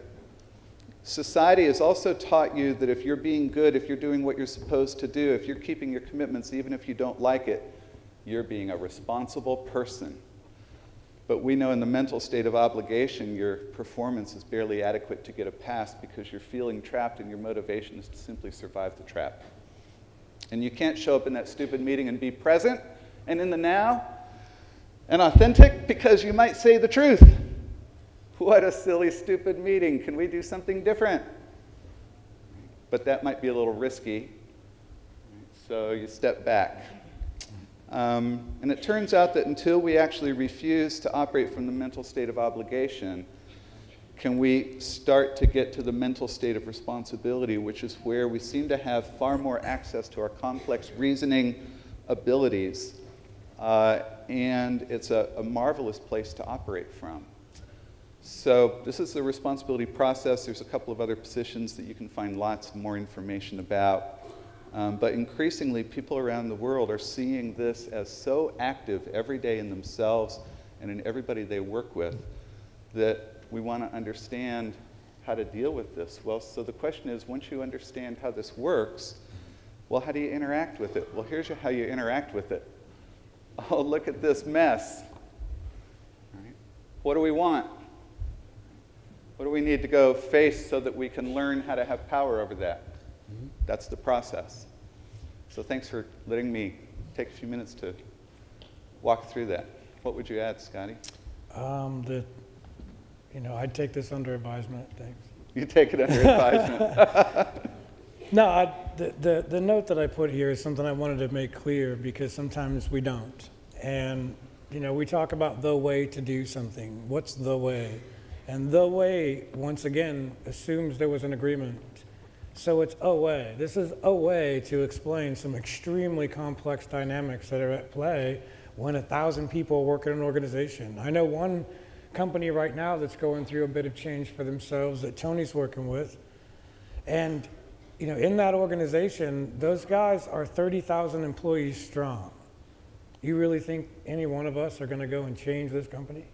Society has also taught you that if you're being good, if you're doing what you're supposed to do, if you're keeping your commitments, even if you don't like it, you're being a responsible person. But we know in the mental state of obligation, your performance is barely adequate to get a pass because you're feeling trapped and your motivation is to simply survive the trap. And you can't show up in that stupid meeting and be present and in the now and authentic because you might say the truth. What a silly, stupid meeting. Can we do something different? But that might be a little risky, so you step back. And it turns out that until we actually refuse to operate from the mental state of obligation, can we start to get to the mental state of responsibility, which is where we seem to have far more access to our complex reasoning abilities. And it's a marvelous place to operate from. So this is the responsibility process. There's a couple of other positions that you can find lots more information about. But increasingly, people around the world are seeing this as so active every day in themselves and in everybody they work with that we want to understand how to deal with this. Well, so the question is, once you understand how this works, well, how do you interact with it? Well, here's how you interact with it. Oh, look at this mess. All right. What do we want? What do we need to go face so that we can learn how to have power over that? That's the process. So thanks for letting me take a few minutes to walk through that. What would you add, Scotty? I'd take this under advisement, thanks. You take it under advisement. No, the note that I put here is something I wanted to make clear because sometimes we don't. And, we talk about the way to do something. What's the way? And the way, once again, assumes there was an agreement. So it's a way. This is a way to explain some extremely complex dynamics that are at play when 1,000 people work in an organization. I know one company right now that's going through a bit of change for themselves that Tony's working with. And in that organization, those guys are 30,000 employees strong. You really think any one of us are going to go and change this company?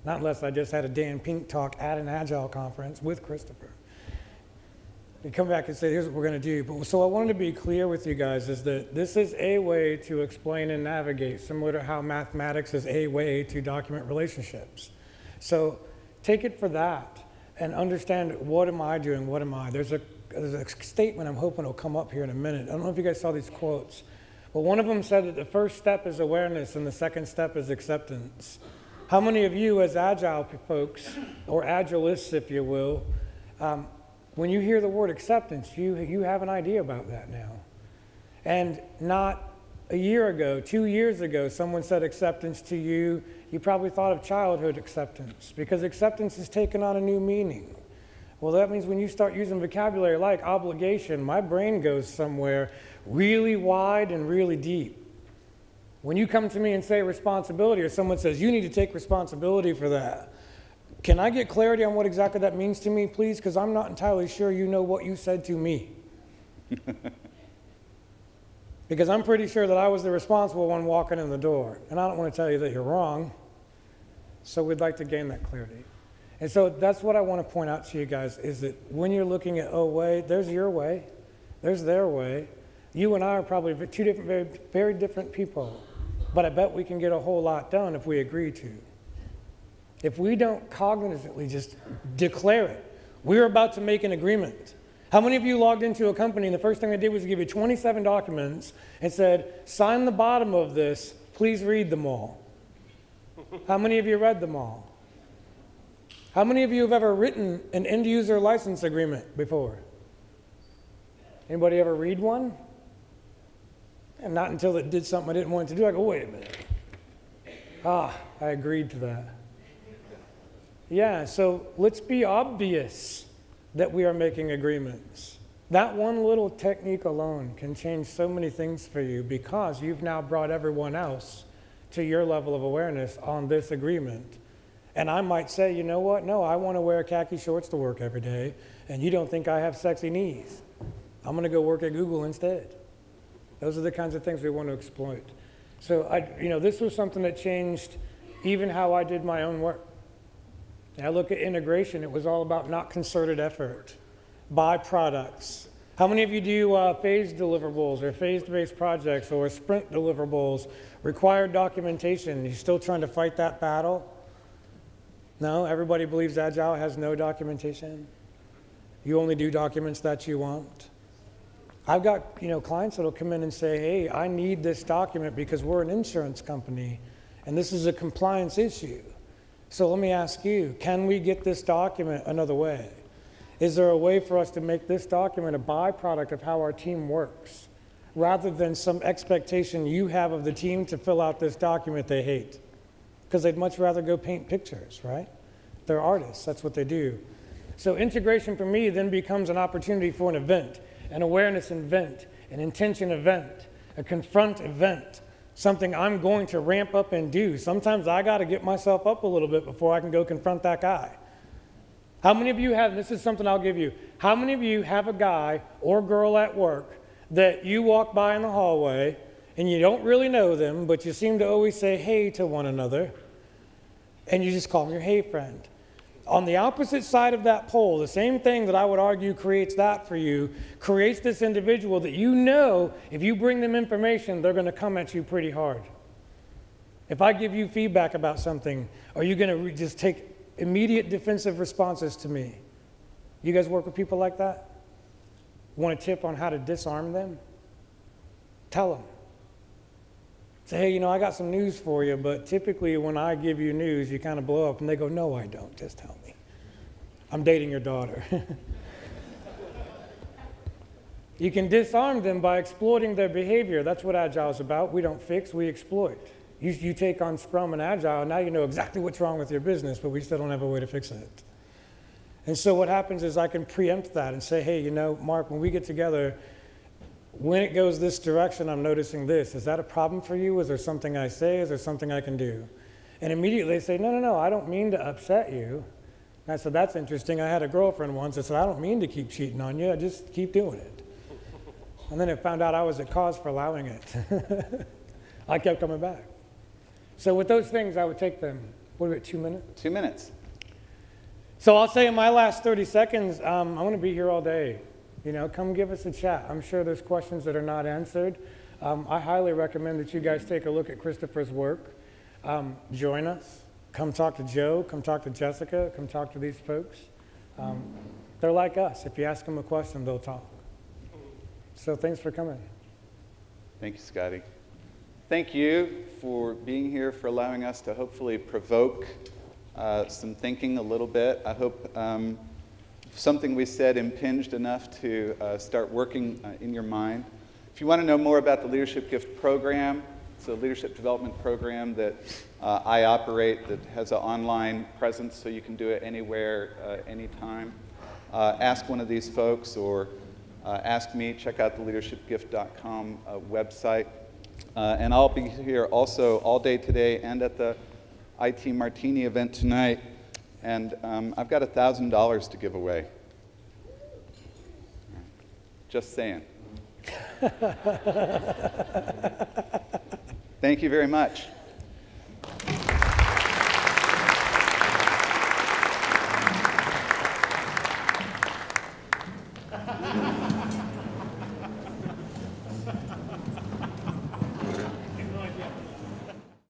Not unless I just had a Dan Pink talk at an Agile conference with Christopher. And come back and say, here's what we're going to do. But so I wanted to be clear with you guys is that this is a way to explain and navigate, similar to how mathematics is a way to document relationships. So take it for that. and understand, what am I doing? What am I? There's a statement I'm hoping will come up here in a minute. I don't know if you guys saw these quotes, but one of them said that the first step is awareness and the second step is acceptance. How many of you as agile folks, or agilists if you will, when you hear the word acceptance, you have an idea about that now? And not a year ago, 2 years ago, someone said acceptance to you, you probably thought of childhood acceptance, because acceptance has taken on a new meaning. Well, that means when you start using vocabulary like obligation, my brain goes somewhere really wide and really deep. When you come to me and say responsibility, or someone says you need to take responsibility for that, can I get clarity on what exactly that means to me, please? Because I'm not entirely sure you know what you said to me. Because I'm pretty sure that I was the responsible one walking in the door. And I don't want to tell you that you're wrong. So we'd like to gain that clarity. And so that's what I want to point out to you guys, is that when you're looking at, oh, way, there's your way, there's their way. You and I are probably two different, very, very different people. But I bet we can get a whole lot done if we agree to. If we don't cognitively just declare it, we're about to make an agreement. How many of you logged into a company and the first thing they did was give you 27 documents and said, sign the bottom of this, please read them all? How many of you read them all? How many of you have ever written an end user license agreement before? Anybody ever read one? And not until it did something I didn't want it to do, I go, wait a minute. I agreed to that. Yeah, so let's be obvious that we are making agreements. That one little technique alone can change so many things for you, because you've now brought everyone else to your level of awareness on this agreement. And I might say, you know what? No, I want to wear khaki shorts to work every day, and you don't think I have sexy knees. I'm going to go work at Google instead. Those are the kinds of things we want to exploit. So, this was something that changed even how I did my own work. I look at integration, it was all about not concerted effort, byproducts. How many of you do phased deliverables or phased-based projects or sprint deliverables, required documentation? You still trying to fight that battle? No, everybody believes Agile has no documentation. You only do documents that you want. I've got clients that'll come in and say, hey, I need this document because we're an insurance company and this is a compliance issue. So let me ask you, can we get this document another way? Is there a way for us to make this document a byproduct of how our team works, rather than some expectation you have of the team to fill out this document they hate? Because they'd much rather go paint pictures, right? They're artists, that's what they do. So integration for me then becomes an opportunity for an event, an awareness event, an intention event, a confront event. Something I'm going to ramp up and do. Sometimes I got to get myself up a little bit before I can go confront that guy. How many of you have, this is something I'll give you, how many of you have a guy or girl at work that you walk by in the hallway and you don't really know them, but you seem to always say hey to one another, and you just call them your hey friend? On the opposite side of that pole, the same thing that I would argue creates that for you, creates this individual that you know if you bring them information, they're going to come at you pretty hard. If I give you feedback about something, are you going to just take immediate defensive responses to me? You guys work with people like that? Want a tip on how to disarm them? Tell them. Say, hey, I got some news for you, but typically when I give you news, you kind of blow up. And they go, no, I don't. Just tell me. I'm dating your daughter. You can disarm them by exploiting their behavior. That's what Agile is about. We don't fix, we exploit. You take on Scrum and Agile, now you know exactly what's wrong with your business, but we still don't have a way to fix it. And so what happens is I can preempt that and say, hey, Mark, when we get together, when it goes this direction, I'm noticing this. Is that a problem for you? Is there something I say? Is there something I can do? And immediately they say, no, I don't mean to upset you. And I said, that's interesting. I had a girlfriend once that said, I don't mean to keep cheating on you. I just keep doing it. And then it found out I was at cause for allowing it. I kept coming back. So with those things, I would take them, what are we at, 2 minutes? 2 minutes. So I'll say in my last 30 seconds, I'm going to be here all day. Come give us a chat. I'm sure there's questions that are not answered. I highly recommend that you guys take a look at Christopher's work. Join us. Come talk to Joe. Come talk to Jessica. Come talk to these folks. They're like us. If you ask them a question, they'll talk. So thanks for coming. Thank you, Scotty. Thank you for being here, for allowing us to hopefully provoke some thinking a little bit. I hope something we said impinged enough to start working in your mind. If you want to know more about the Leadership Gift program, it's a leadership development program that I operate that has an online presence, so you can do it anywhere, anytime. Ask one of these folks or ask me. Check out the leadershipgift.com website. And I'll be here also all day today and at the IT Martini event tonight. And I've got $1,000 to give away. Just saying. Thank you very much.